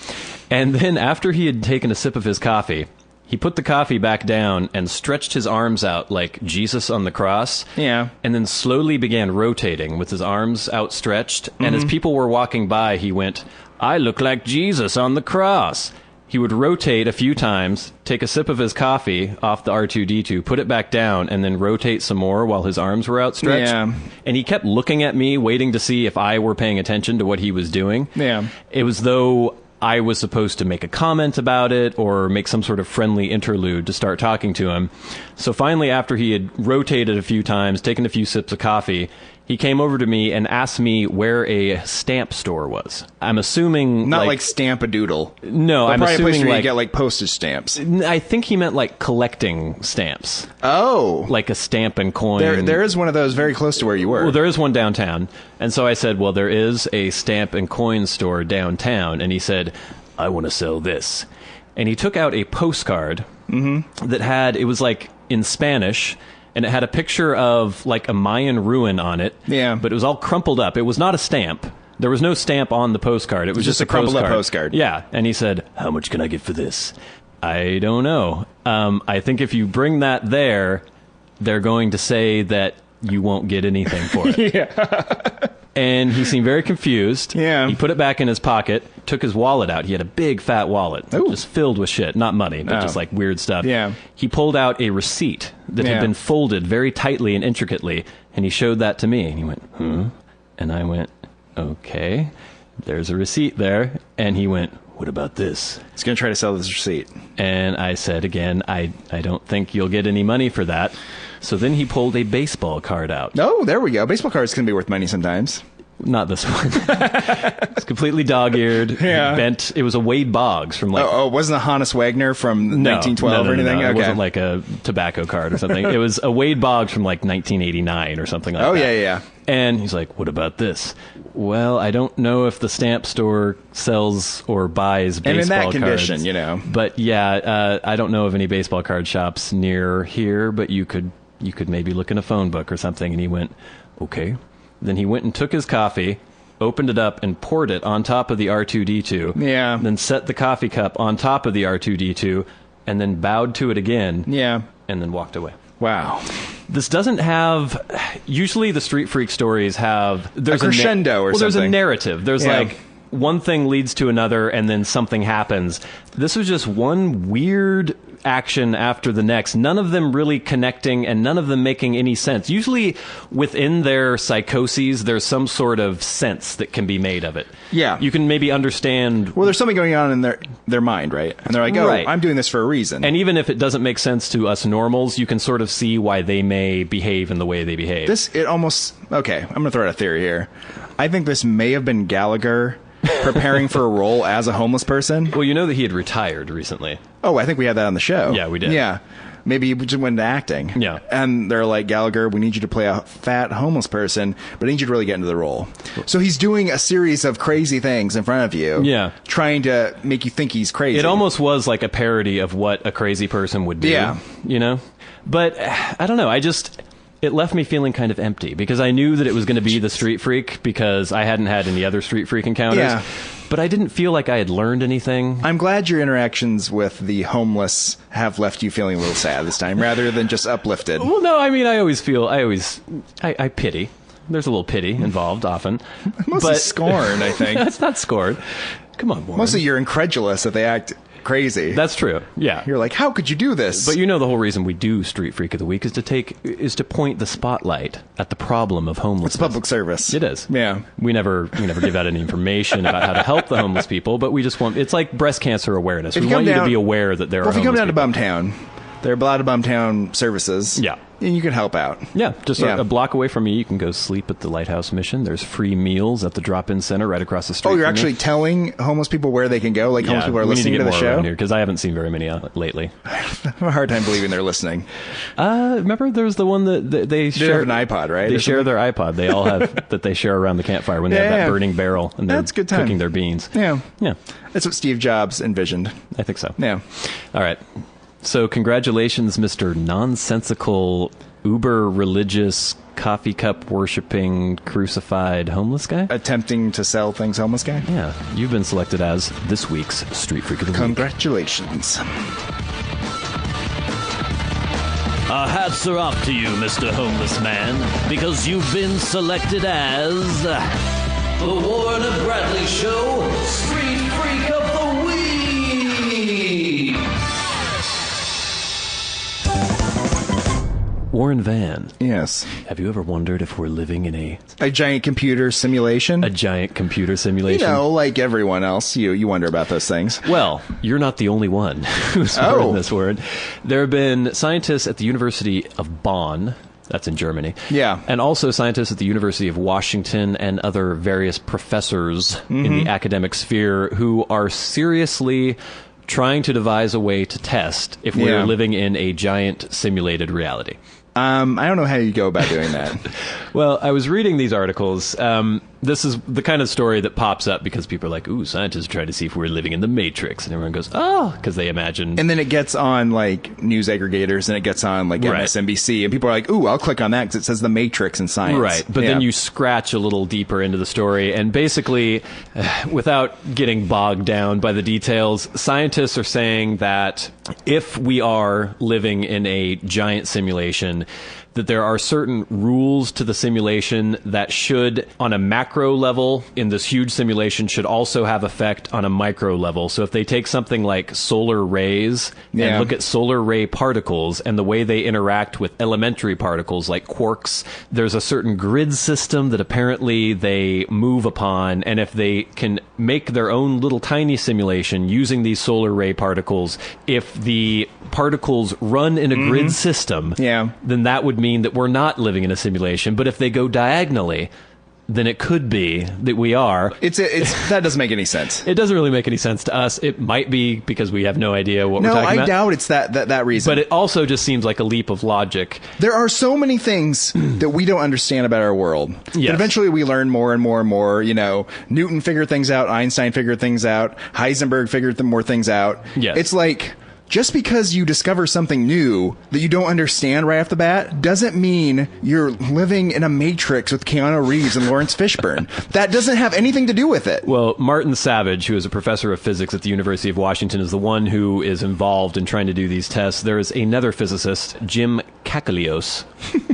And then after he had taken a sip of his coffee, he put the coffee back down and stretched his arms out like Jesus on the cross. Yeah. And then slowly began rotating with his arms outstretched. And as people were walking by, he went, "I look like Jesus on the cross." He would rotate a few times, take a sip of his coffee off the R2-D2, put it back down, and then rotate some more while his arms were outstretched. Yeah. And he kept looking at me, waiting to see if I were paying attention to what he was doing. Yeah. It was though I was supposed to make a comment about it or make some sort of friendly interlude to start talking to him. So finally, after he had rotated a few times, taken a few sips of coffee, he came over to me and asked me where a stamp store was. I'm assuming... Not like Stamp-A-Doodle. No, but I'm probably assuming a place where like... you get like postage stamps. I think he meant like collecting stamps. Oh. Like a stamp and coin. There is one of those very close to where you were. Well, there is one downtown. And so I said, well, there is a stamp and coin store downtown. And he said, "I want to sell this." And he took out a postcard that had... It was like in Spanish... And it had a picture of like a Mayan ruin on it. Yeah. But it was all crumpled up. It was not a stamp. There was no stamp on the postcard. It was just a crumpled up postcard. Yeah. And he said, "How much can I get for this?" I don't know. I think if you bring that there, they're going to say that you won't get anything for it. Yeah. And he seemed very confused. Yeah. He put it back in his pocket, took his wallet out. He had a big fat wallet, just filled with shit. Not money, but just like weird stuff. Yeah. He pulled out a receipt that had been folded very tightly and intricately, and he showed that to me. And he went, "Hmm?" And I went, "Okay." there's a receipt there. And he went, what about this? He's going to try to sell this receipt. And I said again, I don't think you'll get any money for that. So then he pulled a baseball card out. Oh, there we go. Baseball cards can be worth money sometimes. Not this one. It's completely dog-eared, bent. It was a Wade Boggs from like... Oh, it wasn't a Hannes Wagner from 1912 or anything? No. Okay. It wasn't like a tobacco card or something. It was a Wade Boggs from like 1989 or something like that. Oh, yeah. And he's like, what about this? Well, I don't know if the stamp store sells or buys baseball cards. And in that condition, you know. But yeah, I don't know of any baseball card shops near here, but you could maybe look in a phone book or something. And he went, okay. Then he went and took his coffee, opened it up, and poured it on top of the R2-D2. Yeah. Then set the coffee cup on top of the R2-D2, and then bowed to it again. Yeah. And then walked away. Wow. This doesn't have... Usually the Street Freak stories have... There's a crescendo or something. Well, there's a narrative. There's like... One thing leads to another, and then something happens. This was just one weird action after the next, none of them really connecting and none of them making any sense. Usually within their psychoses, there's some sort of sense that can be made of it. Yeah. You can maybe understand... Well, there's something going on in their mind, right? And they're like, oh, right. I'm doing this for a reason. And even if it doesn't make sense to us normals, you can sort of see why they may behave in the way they behave. Okay, I'm going to throw out a theory here. I think this may have been Gallagher preparing for a role as a homeless person. Well, you know that he had retired recently. Oh, I think we had that on the show. Yeah, we did. Yeah. Maybe he just went into acting. Yeah. And they're like, Gallagher, we need you to play a fat homeless person, but I need you to really get into the role. So he's doing a series of crazy things in front of you. Yeah. Trying to make you think he's crazy. It almost was like a parody of what a crazy person would do. Yeah. You know? But, I don't know, it left me feeling kind of empty because I knew that it was going to be the Street Freak because I hadn't had any other Street Freak encounters. Yeah. But I didn't feel like I had learned anything. I'm glad your interactions with the homeless have left you feeling a little sad this time rather than just uplifted. Well, no, I mean, I pity. There's a little pity involved often. Mostly scorn, I think. That's not scorn. Come on, Warren. Mostly you're incredulous that they act crazy. That's true. Yeah. You're like, how could you do this? But you know the whole reason we do Street Freak of the Week is to point the spotlight at the problem of homelessness. It's public service. It is. Yeah. We never give out any information about how to help the homeless people, but we just want... It's like breast cancer awareness. We want you to be aware that there are homeless people. If you come down to Bumtown, there are a lot of Bumtown services. Yeah. And you can help out. Yeah, just a block away from me, you can go sleep at the Lighthouse Mission. There's free meals at the drop-in center right across the street. Oh, you're actually telling homeless people where they can go? Like homeless people are listening to the show? Because I haven't seen very many lately. I have a hard time believing they're listening. Remember there was the one that they share... They have an iPod, right? They share their iPod. They all have that they share around the campfire when they have that burning barrel and they're good time. cooking their beans. Yeah. Yeah. That's what Steve Jobs envisioned. I think so. Yeah. All right. So congratulations, Mr. Nonsensical, uber-religious, coffee cup worshipping, crucified homeless guy? Attempting to sell things homeless guy? Yeah. You've been selected as this week's Street Freak of the Week. Congratulations. Our hats are off to you, Mr. Homeless Man, because you've been selected as the Warren Bradley Show Street Freak of the Week. Warren Van. Yes. Have you ever wondered if we're living in a giant computer simulation? A giant computer simulation? You know, like everyone else, you wonder about those things. Well, you're not the only one who's heard this word. There have been scientists at the University of Bonn, that's in Germany. Yeah. And also scientists at the University of Washington and other various professors in the academic sphere who are seriously trying to devise a way to test if we're living in a giant simulated reality. I don't know how you go about doing that. Well, I was reading these articles. This is the kind of story that pops up because people are like, ooh, scientists try to see if we're living in the Matrix. And everyone goes, oh, because they imagine. And then it gets on like news aggregators and it gets on like MSNBC. And people are like, ooh, I'll click on that because it says the Matrix in science. Right. But then you scratch a little deeper into the story. And basically, without getting bogged down by the details, scientists are saying that if we are living in a giant simulation, that there are certain rules to the simulation that should, on a macro level, in this huge simulation, should also have effect on a micro level. So if they take something like solar rays and look at solar ray particles and the way they interact with elementary particles like quarks, there's a certain grid system that apparently they move upon, and if they can make their own little tiny simulation using these solar ray particles, if the particles run in a grid system, then that would mean that we're not living in a simulation. But if they go diagonally, then it could be that we are. That doesn't make any sense. It doesn't really make any sense to us. It might be because we have no idea what we're talking about. No, I doubt it's that reason. But it also just seems like a leap of logic. There are so many things that we don't understand about our world. Yes. But eventually we learn more and more and more. You know, Newton figured things out. Einstein figured things out. Heisenberg figured more things out. Yes. It's like, just because you discover something new that you don't understand right off the bat doesn't mean you're living in a matrix with Keanu Reeves and Lawrence Fishburne. That doesn't have anything to do with it. Well, Martin Savage, who is a professor of physics at the University of Washington, is the one who is involved in trying to do these tests. There is another physicist, Jim Kakalios.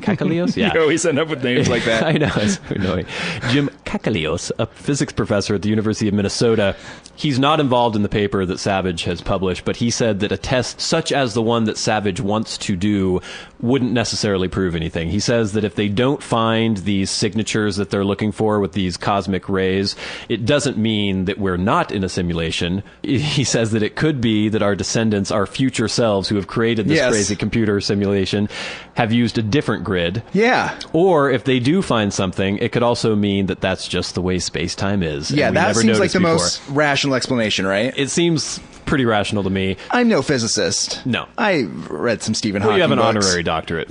Kakalios? Yeah. You always end up with names like that. I know, it's annoying. Jim Kakalios, a physics professor at the University of Minnesota. He's not involved in the paper that Savage has published, but he said that a test such as the one that Savage wants to do wouldn't necessarily prove anything. He says that if they don't find these signatures that they're looking for with these cosmic rays, it doesn't mean that we're not in a simulation. He says that it could be that our descendants, our future selves who have created this crazy computer simulation, have used a different grid. Yeah. Or if they do find something, it could also mean that that's just the way space-time is. Yeah, that seems like the most rational explanation, right? It seems pretty rational to me. I'm no physicist. No. I read some Stephen Hawking you have an books. honorary doctorate.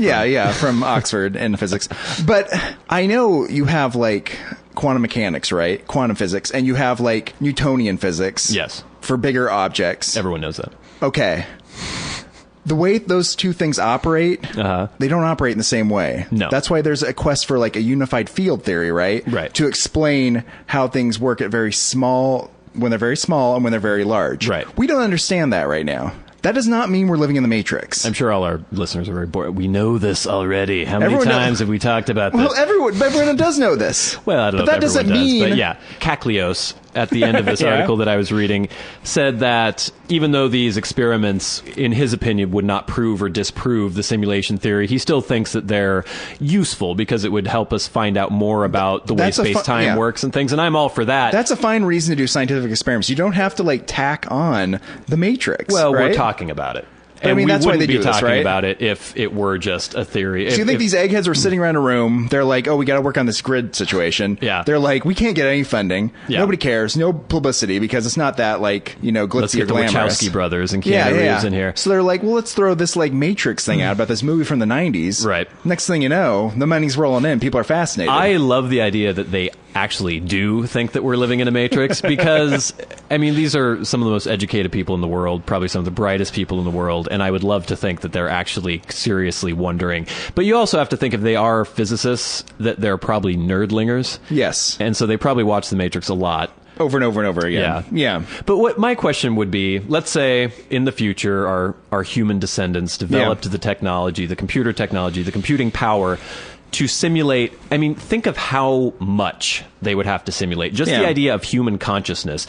From Oxford in physics. But I know you have, like, quantum mechanics, right? Quantum physics. And you have, like, Newtonian physics. Yes. For bigger objects. Everyone knows that. Okay. The way those two things operate, they don't operate in the same way. No. That's why there's a quest for, like, a unified field theory, right? Right. To explain how things work at very small, when they're very small and when they're very large. Right. We don't understand that right now. That does not mean we're living in the Matrix. I'm sure all our listeners are very bored. We know this already. How many times have we talked about this? Well, everyone does know this. Well, I don't know but if that everyone doesn't mean... does, but yeah. Kaklios, at the end of this article that I was reading, said that even though these experiments, in his opinion, would not prove or disprove the simulation theory, he still thinks that they're useful because it would help us find out more about the way space-time works and things, and I'm all for that. That's a fine reason to do scientific experiments. You don't have to, like, tack on the Matrix, Well, right? we're talking about it. And I mean, that's why they do this, right? We wouldn't be talking about it if it were just a theory. So you think these eggheads were sitting around a room, they're like, oh, we got to work on this grid situation. Yeah. They're like, we can't get any funding. Yeah. Nobody cares. No publicity because it's not that, like, you know, glitzy Let's get or glamorous. the Wachowski brothers and Keanu Reeves in here. So they're like, well, let's throw this, like, Matrix thing out about this movie from the 90s. Right. Next thing you know, the money's rolling in. People are fascinated. I love the idea that they actually do think that we're living in a matrix because, I mean, these are some of the most educated people in the world, probably some of the brightest people in the world, and I would love to think that they're actually seriously wondering. But you also have to think if they are physicists, that they're probably nerdlingers. Yes. And so they probably watch The Matrix a lot. Over and over and over again. Yeah. But what my question would be, let's say in the future our human descendants developed the technology, the computer technology, the computing power to simulate, I mean, think of how much they would have to simulate. Just the idea of human consciousness.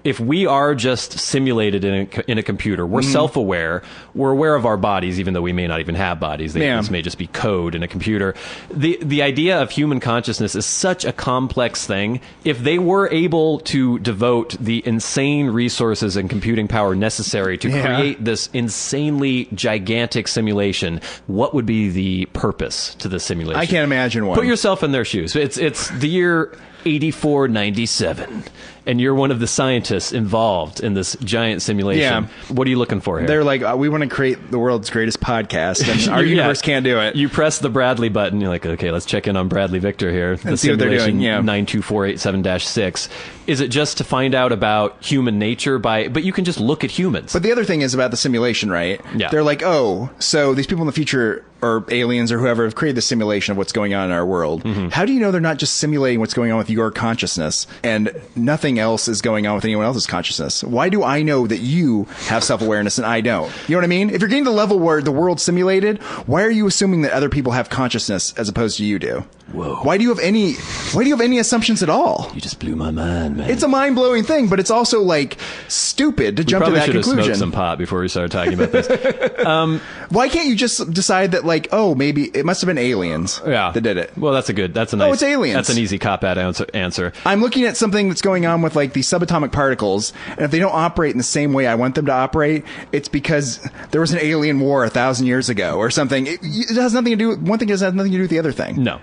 If we are just simulated in a computer, we're self-aware, we're aware of our bodies, even though we may not even have bodies. This may just be code in a computer. The idea of human consciousness is such a complex thing. If they were able to devote the insane resources and computing power necessary to create this insanely gigantic simulation, what would be the purpose to the simulation? I can't imagine one. Put yourself in their shoes. It's the year 8497, and you're one of the scientists involved in this giant simulation. Yeah. What are you looking for here? They're like, we want to create the world's greatest podcast, and our universe can't do it. You press the Bradley button. You're like, okay, let's check in on Bradley Victor here. And see what they're doing. 92487-6. Is it just to find out about human nature but you can just look at humans. But the other thing is about the simulation, right? Yeah. They're like, oh, so these people in the future, or aliens or whoever, have created the simulation of what's going on in our world. How do you know they're not just simulating what's going on with with your consciousness, and nothing else is going on with anyone else's consciousness. Why do I know that you have self-awareness and I don't? You know what I mean? If you're getting to the level where the world's simulated, why are you assuming that other people have consciousness as opposed to you do? Whoa. Why do you have any assumptions at all? You just blew my mind, man. It's a mind-blowing thing, but it's also like stupid to jump to that conclusion. We probably should have smoked some pot before we started talking about this. Why can't you just decide that, like, oh, maybe it must have been aliens that did it? Well, that's a nice. Oh, it's aliens. That's an easy cop-out answer. I'm looking at something that's going on with like these subatomic particles, and if they don't operate in the same way I want them to operate, it's because there was an alien war 1,000 years ago or something. It has nothing to do. One thing has nothing to do with the other thing. No.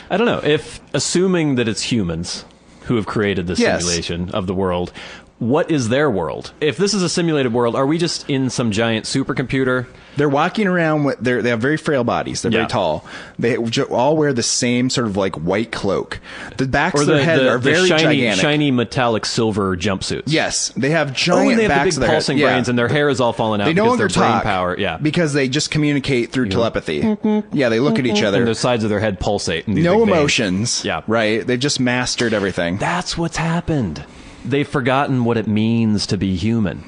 I don't know. If assuming that it's humans who have created this simulation of the world, what is their world? If this is a simulated world, are we just in some giant supercomputer? They're walking around with they have very frail bodies. They're very tall. They all wear the same sort of like white cloak. The backs of their head are very gigantic. Shiny metallic silver jumpsuits. Yes, they have giant they have backs the big of their pulsing head. brains, and their hair is all falling out. They no because longer their brain talk power. because they just communicate through telepathy. Yeah, they look at each other. And the sides of their head pulsate. No emotions. Yeah, right. They've just mastered everything. That's what's happened. They've forgotten what it means to be human.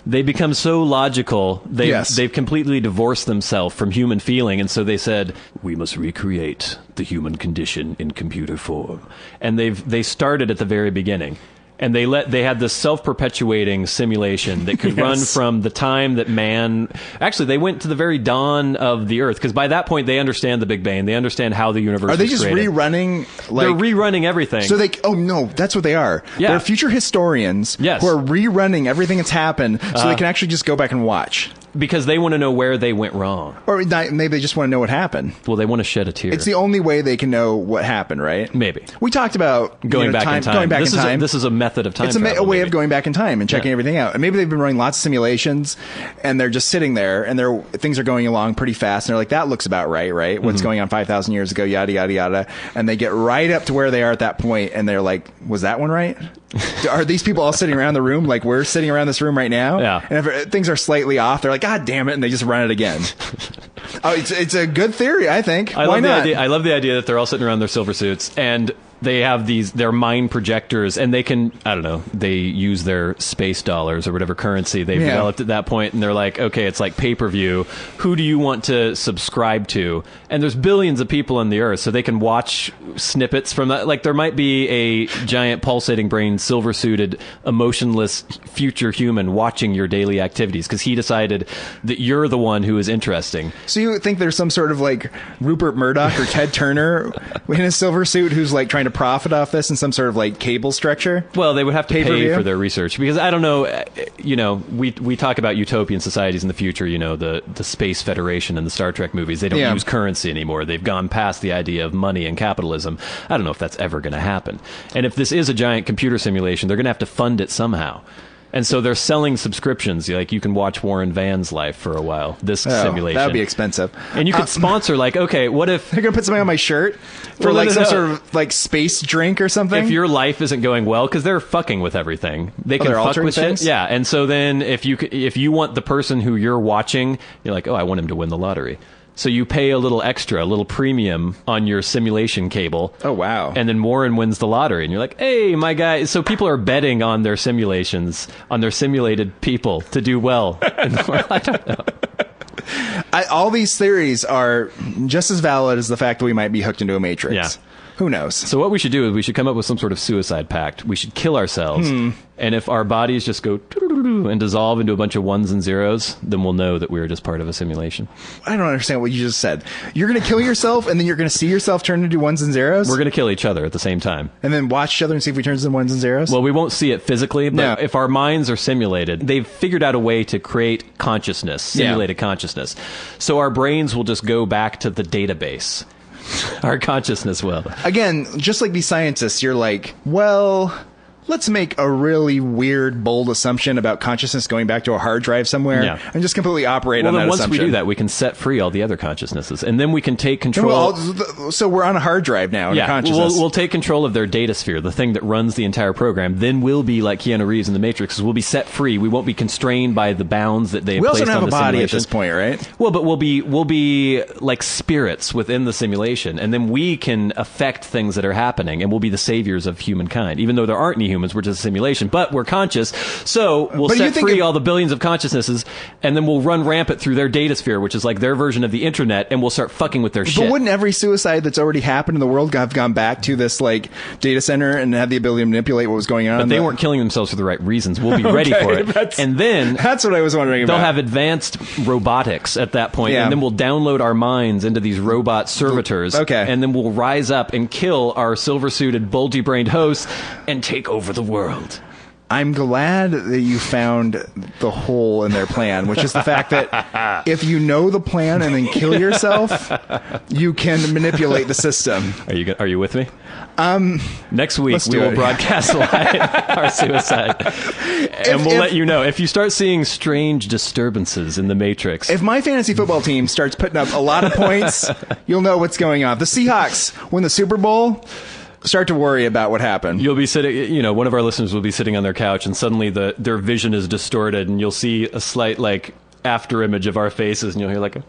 They become so logical. They've completely divorced themselves from human feeling, and so they said, we must recreate the human condition in computer form. And they started at the very beginning. And they had this self-perpetuating simulation that could run from the time that man... Actually, they went to the very dawn of the Earth, because by that point, they understand the Big Bang. They understand how the universe was created. Are they just rerunning... They're rerunning everything. So oh, no, that's what they are. Yeah. They're future historians who are rerunning everything that's happened so they can actually just go back and watch. Because they want to know where they went wrong. Or maybe they just want to know what happened. Well, they want to shed a tear. It's the only way they can know what happened, right? Maybe. We talked about going back in time. This is a method of time travel. It's a way of going back in time and checking everything out. And maybe they've been running lots of simulations, and they're just sitting there, and things are going along pretty fast, and they're like, that looks about right? What's going on 5,000 years ago, yada, yada, yada. And they get right up to where they are at that point, and they're like, was that one right? Are these people all sitting around the room like we're sitting around this room right now? Yeah. And if things are slightly off, they're like, God damn it, and they just run it again. It's a good theory, I think. Why not? I love the idea that they're all sitting around their silver suits, and they have their mind projectors, and they can, I don't know, they use their space dollars or whatever currency they've developed at that point, and they're like, okay, it's like pay-per-view. Who do you want to subscribe to? And there's billions of people on the Earth, so they can watch snippets from that. Like, there might be a giant pulsating brain, silver-suited, emotionless future human watching your daily activities, because he decided that you're the one who is interesting. So you think there's some sort of like Rupert Murdoch or Ted Turner in a silver suit who's like trying to profit off this in some sort of like cable structure? Well, they would have to pay for their research, because I don't know, we talk about utopian societies in the future, the Space Federation and the Star Trek movies. They don't use currency anymore. They've gone past the idea of money and capitalism. I don't know if that's ever going to happen. And if this is a giant computer simulation, they're going to have to fund it somehow. And so they're selling subscriptions. Like, you can watch Warren Van's life for a while, this simulation. That would be expensive. And you could sponsor, like, okay, what if... They're going to put something on my shirt for some sort of, like, space drink or something? If your life isn't going well, because they're fucking with everything. They can fuck with things? Shit. Yeah, and so then if you want the person who you're watching, you're like, oh, I want him to win the lottery. So you pay a little extra, a little premium on your simulation cable. Oh, wow. And then Warren wins the lottery. And you're like, hey, my guy. So people are betting on their simulations, on their simulated people to do well. I don't know. All these theories are just as valid as the fact that we might be hooked into a matrix. Yeah. Who knows? So what we should do is we should come up with some sort of suicide pact. We should kill ourselves. And if our bodies just go and dissolve into a bunch of ones and zeros, then we'll know that we were just part of a simulation. I don't understand what you just said. You're going to kill yourself, and then you're going to see yourself turn into ones and zeros? We're going to kill each other at the same time. And then watch each other and see if we turn into ones and zeros? Well, we won't see it physically, but if our minds are simulated, they've figured out a way to create consciousness, simulated consciousness. So our brains will just go back to the database. Our consciousness will. Again, just like these scientists, you're like, well, let's make a really weird, bold assumption about consciousness going back to a hard drive somewhere and just completely operate on that once assumption. We do that, we can set free all the other consciousnesses, and then we can take control. So we're on a hard drive now in consciousness. We'll take control of their data sphere, the thing that runs the entire program. Then we'll be like Keanu Reeves in The Matrix. We'll be set free. We won't be constrained by the bounds that they have placed on the simulation. We also don't have a body at this point, right? Well, but we'll be like spirits within the simulation, and then we can affect things that are happening, and we'll be the saviors of humankind. Even though there aren't any humans, we're just a simulation. But we're conscious, so we'll set free all the billions of consciousnesses, and then we'll run rampant through their data sphere, which is like their version of the internet, and we'll start fucking with their shit. But wouldn't every suicide that's already happened in the world have gone back to this like data center and have the ability to manipulate what was going on? But they weren't killing themselves for the right reasons. We'll be ready for it. And then that's what I was wondering about. They'll have advanced robotics at that point, and then we'll download our minds into these robot servitors. And then we'll rise up and kill our silver-suited, bulgy-brained hosts and take over the world. I'm glad that you found the hole in their plan, which is the fact that if you know the plan and then kill yourself, you can manipulate the system. Are you with me? Next week we will broadcast live our suicide, and we'll let you know if you start seeing strange disturbances in the Matrix. If my fantasy football team starts putting up a lot of points, you'll know what's going on. If the Seahawks win the Super Bowl, start to worry about what happened. You'll be sitting, one of our listeners will be sitting on their couch, and suddenly their vision is distorted, and you'll see a slight like after image of our faces, and you'll hear like a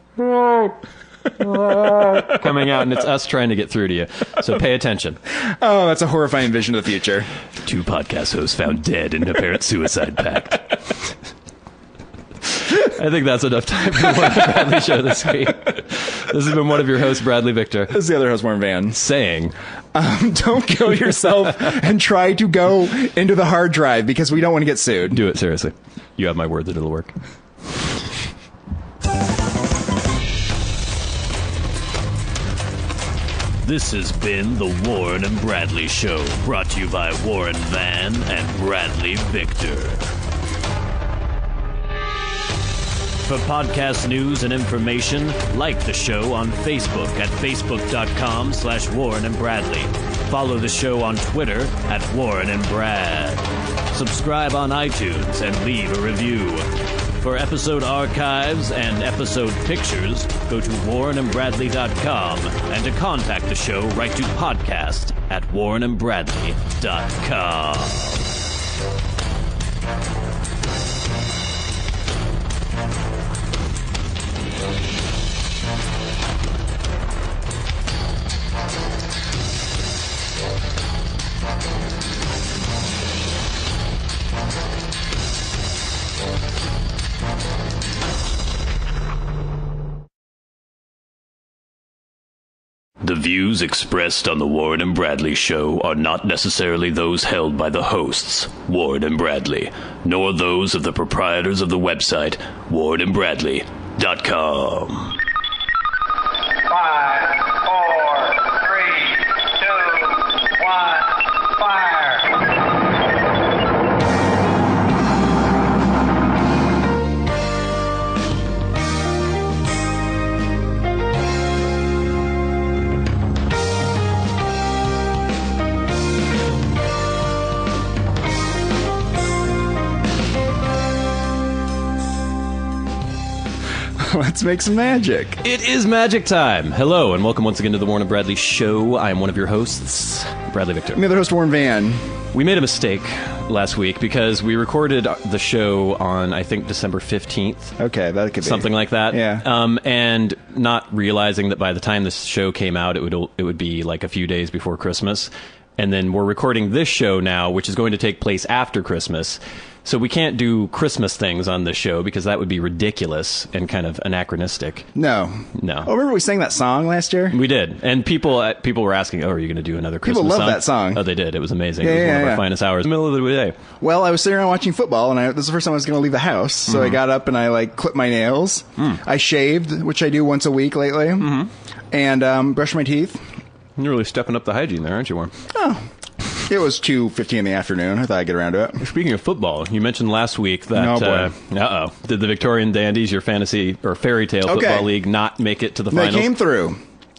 coming out, and it's us trying to get through to you. So pay attention. Oh, that's a horrifying vision of the future. 2 podcast hosts found dead in apparent suicide pact. I think that's enough time for the Warren and Bradley Show this week. This has been one of your hosts, Bradley Victor. This is the other host, Warren Van. Saying, don't kill yourself and try to go into the hard drive because we don't want to get sued. Do it, seriously. You have my word that it'll work. This has been the Warren and Bradley Show, brought to you by Warren Van and Bradley Victor. For podcast news and information, like the show on Facebook at facebook.com/Warren and Bradley. Follow the show on Twitter at Warren and Brad. Subscribe on iTunes and leave a review. For episode archives and episode pictures, go to warrenandbradley.com, and to contact the show, write to podcast@warrenandbradley.com. The views expressed on the Warren and Bradley Show are not necessarily those held by the hosts, Warren and Bradley, nor those of the proprietors of the website, warrenandbradley.com. 5, 4, 3, 2, 1, fire! Let's make some magic. It is magic time. Hello, and welcome once again to the Warren and Bradley Show. I am one of your hosts, Bradley Victor. I'm the other host, Warren Van. We made a mistake last week because we recorded the show on, I think, December 15th. Okay, that could be. Something like that. Yeah. And not realizing that by the time this show came out, it would be like a few days before Christmas. And then we're recording this show now, which is going to take place after Christmas. So we can't do Christmas things on this show because that would be ridiculous and kind of anachronistic. No. Oh, remember we sang that song last year? We did. And people were asking, are you going to do another Christmas song? People love that song. Oh, they did. It was amazing. It was one of our finest hours. Middle of the day. Well, I was sitting around watching football, and this is the first time I was going to leave the house. So I got up and I clipped my nails. I shaved, which I do once a week lately. And brushed my teeth. You're really stepping up the hygiene there, aren't you, Warren? Oh. It was 2:15 in the afternoon. I thought I'd get around to it. Speaking of football, you mentioned last week that did the Victorian Dandies, your fantasy or fairy tale football league, not make it to the finals? They came through.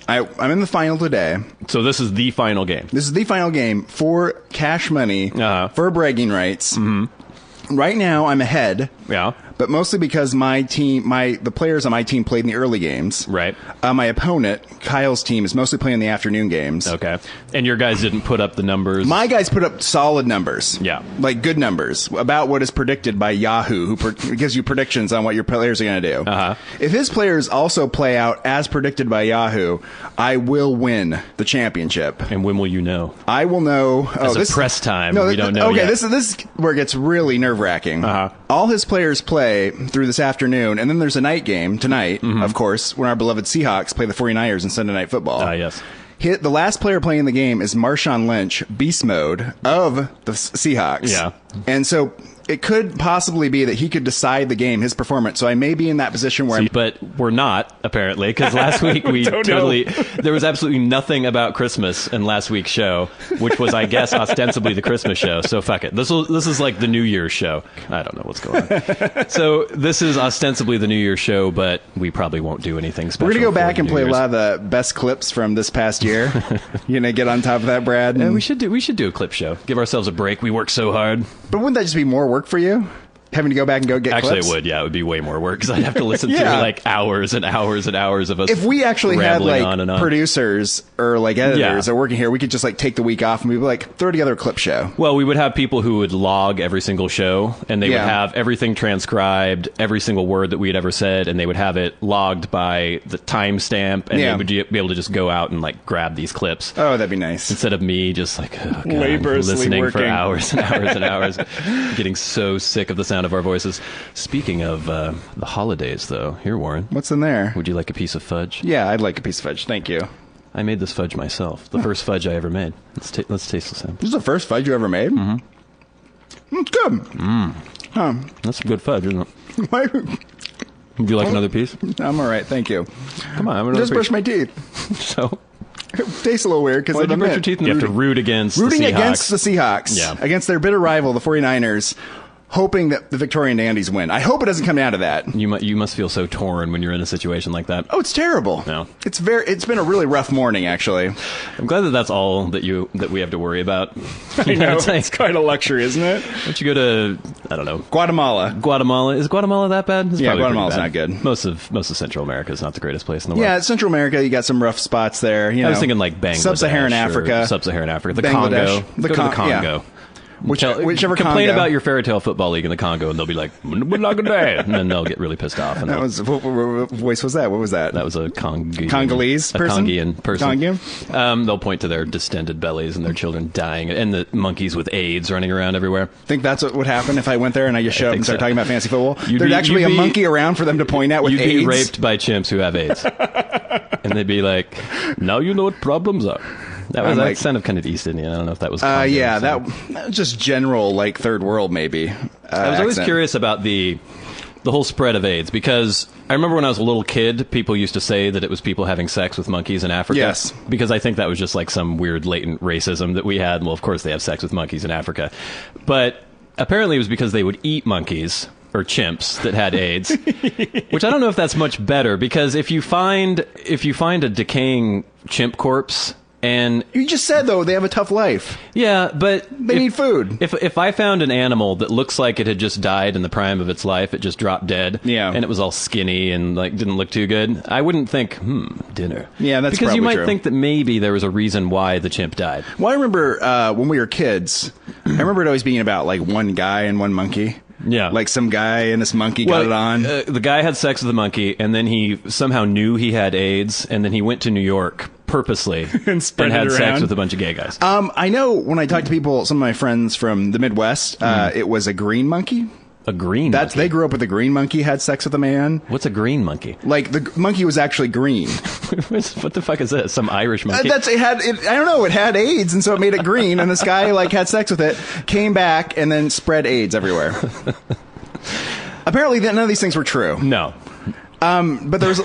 I'm in the final today. So this is the final game. This is the final game for cash money, for bragging rights. Mm-hmm. Right now, I'm ahead. Yeah. But mostly because my team, the players on my team played in the early games. Right. My opponent, Kyle's team, is mostly playing the afternoon games. Okay. And your guys didn't put up the numbers? My guys put up solid numbers. Yeah. Like good numbers, about what is predicted by Yahoo, who gives you predictions on what your players are going to do. Uh-huh. If his players also play out as predicted by Yahoo, I will win the championship. And when will you know? I will know. As a press time, we don't know okay, yet. this is where it gets really nerve-wracking. Uh-huh. All his players play through this afternoon, and then there's a night game tonight, of course, when our beloved Seahawks play the 49ers in Sunday Night Football. Yes. The last player playing in the game is Marshawn Lynch, beast mode, of the Seahawks. Yeah. And so it could possibly be that he could decide the game, his performance. So I may be in that position where But we're not, apparently, because last week there was absolutely nothing about Christmas in last week's show, which was, I guess, ostensibly the Christmas show. So fuck it. This is like the New Year's show. I don't know what's going on. So this is ostensibly the New Year's show, but we probably won't do anything special. We're going to go back and New play Year's. a lot of the best clips from this past year. You know, get on top of that, Brad. We should do a clip show. Give ourselves a break. We work so hard. But wouldn't that just be more work for you? Having to go back and go get Actually, clips? it would. Yeah, it would be way more work because I'd have to listen Yeah. through like hours and hours and hours of us. If we actually had rambling like on and on. producers or like editors Yeah. that are working here, we could just like take the week off and we'd be like, throw together a clip show. Well, we would have people who would log every single show, and they would have everything transcribed, every single word that we had ever said, and they would have it logged by the timestamp, and they would be able to just go out and like grab these clips. Oh, that'd be nice. Instead of me just like Laboriously listening working. for hours and hours and hours, getting so sick of the sound of our voices. Speaking of the holidays, though, here, Warren. What's in there? Would you like a piece of fudge? Yeah, I'd like a piece of fudge. Thank you. I made this fudge myself. The first fudge I ever made. Let's taste the sample. This is the first fudge you ever made? Mm-hmm. It's good. That's some good fudge, isn't it? Why- Would you like another piece? I'm all right. Thank you. Come on, I'm Just brush my teeth. So, It tastes a little weird because why'd you brush your teeth? You have to root against rooting the Seahawks. against the Seahawks. Yeah. Against their bitter rival, the 49ers. Hoping that the Victorian Dandies win. I hope it doesn't come down to that. You must feel so torn when you're in a situation like that. Oh, it's terrible. No. It's been a really rough morning, actually. I'm glad that that's all that we have to worry about. I know. It's like, It's quite a luxury, isn't it? why don't you go to, I don't know, Guatemala. Guatemala? Is Guatemala that bad? It's Yeah, probably Guatemala's pretty not bad. good. Most of Central America is not the greatest place in the world. Yeah, Central America, you got some rough spots there. You know, I was thinking like Bangladesh. Sub-Saharan or Africa. Sub-Saharan Africa. The Bangladesh. Congo. Go to the Congo. Whichever Complain Congo. about your fairy tale football league in the Congo, and they'll be like, "We're not gonna die," and then they'll get really pissed off. And That was what voice was that? What was that? that was a Congolese a person? Congian person. Congian? They'll point to their distended bellies and their children dying, and the monkeys with AIDS running around everywhere. Think that's what would happen if I went there and I just showed up think and started so. talking about fantasy football? You'd There'd be- actually you'd a be- monkey around for them to point at with You'd AIDS. be raped by chimps who have AIDS, and they'd be like, "Now you know what problems are." That was I'm like- sounded kind of East Indian. I don't know if that was. Congo, Yeah, so. that was just general, like, third world, maybe. I was always accent. curious about the whole spread of AIDS because I remember when I was a little kid, people used to say that it was people having sex with monkeys in Africa. Yes. Because I think that was just like some weird latent racism that we had. Well, of course they have sex with monkeys in Africa. But apparently it was because they would eat monkeys or chimps that had AIDS, which I don't know if that's much better because if you find a decaying chimp corpse and You just said, though, they have a tough life. yeah, but They need food. If I found an animal that looks like it had just died in the prime of its life, it just dropped dead, Yeah. and it was all skinny and like didn't look too good, I wouldn't think, dinner. Yeah, that's because you probably might true. think that maybe there was a reason why the chimp died. Well, I remember when we were kids, I remember it always being about, like, one guy and one monkey. Yeah. Like, some guy and this monkey got it on. The guy had sex with the monkey, and then he somehow knew he had AIDS, and then he went to New York purposely And spread had it sex around. with a bunch of gay guys. I know when I talk to people, some of my friends from the Midwest, it was a green monkey. A green That's monkey. They grew up with a green monkey, had sex with a man. What's a green monkey? Like, the monkey was actually green. What the fuck is this? Some Irish monkey? I don't know, it had AIDS, and so it made it green, and this guy, like, had sex with it, came back, and then spread AIDS everywhere. Apparently, none of these things were true. No. But there's,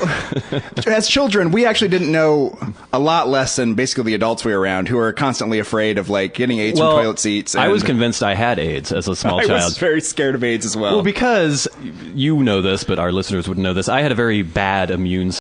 as children, we actually didn't know a lot less than basically the adults we were around, who are constantly afraid of, like, getting AIDS from toilet seats. I was and- convinced I had AIDS as a small I child. was very scared of AIDS as well. Well, because you know this, but our listeners wouldn't know this. I had a very bad immune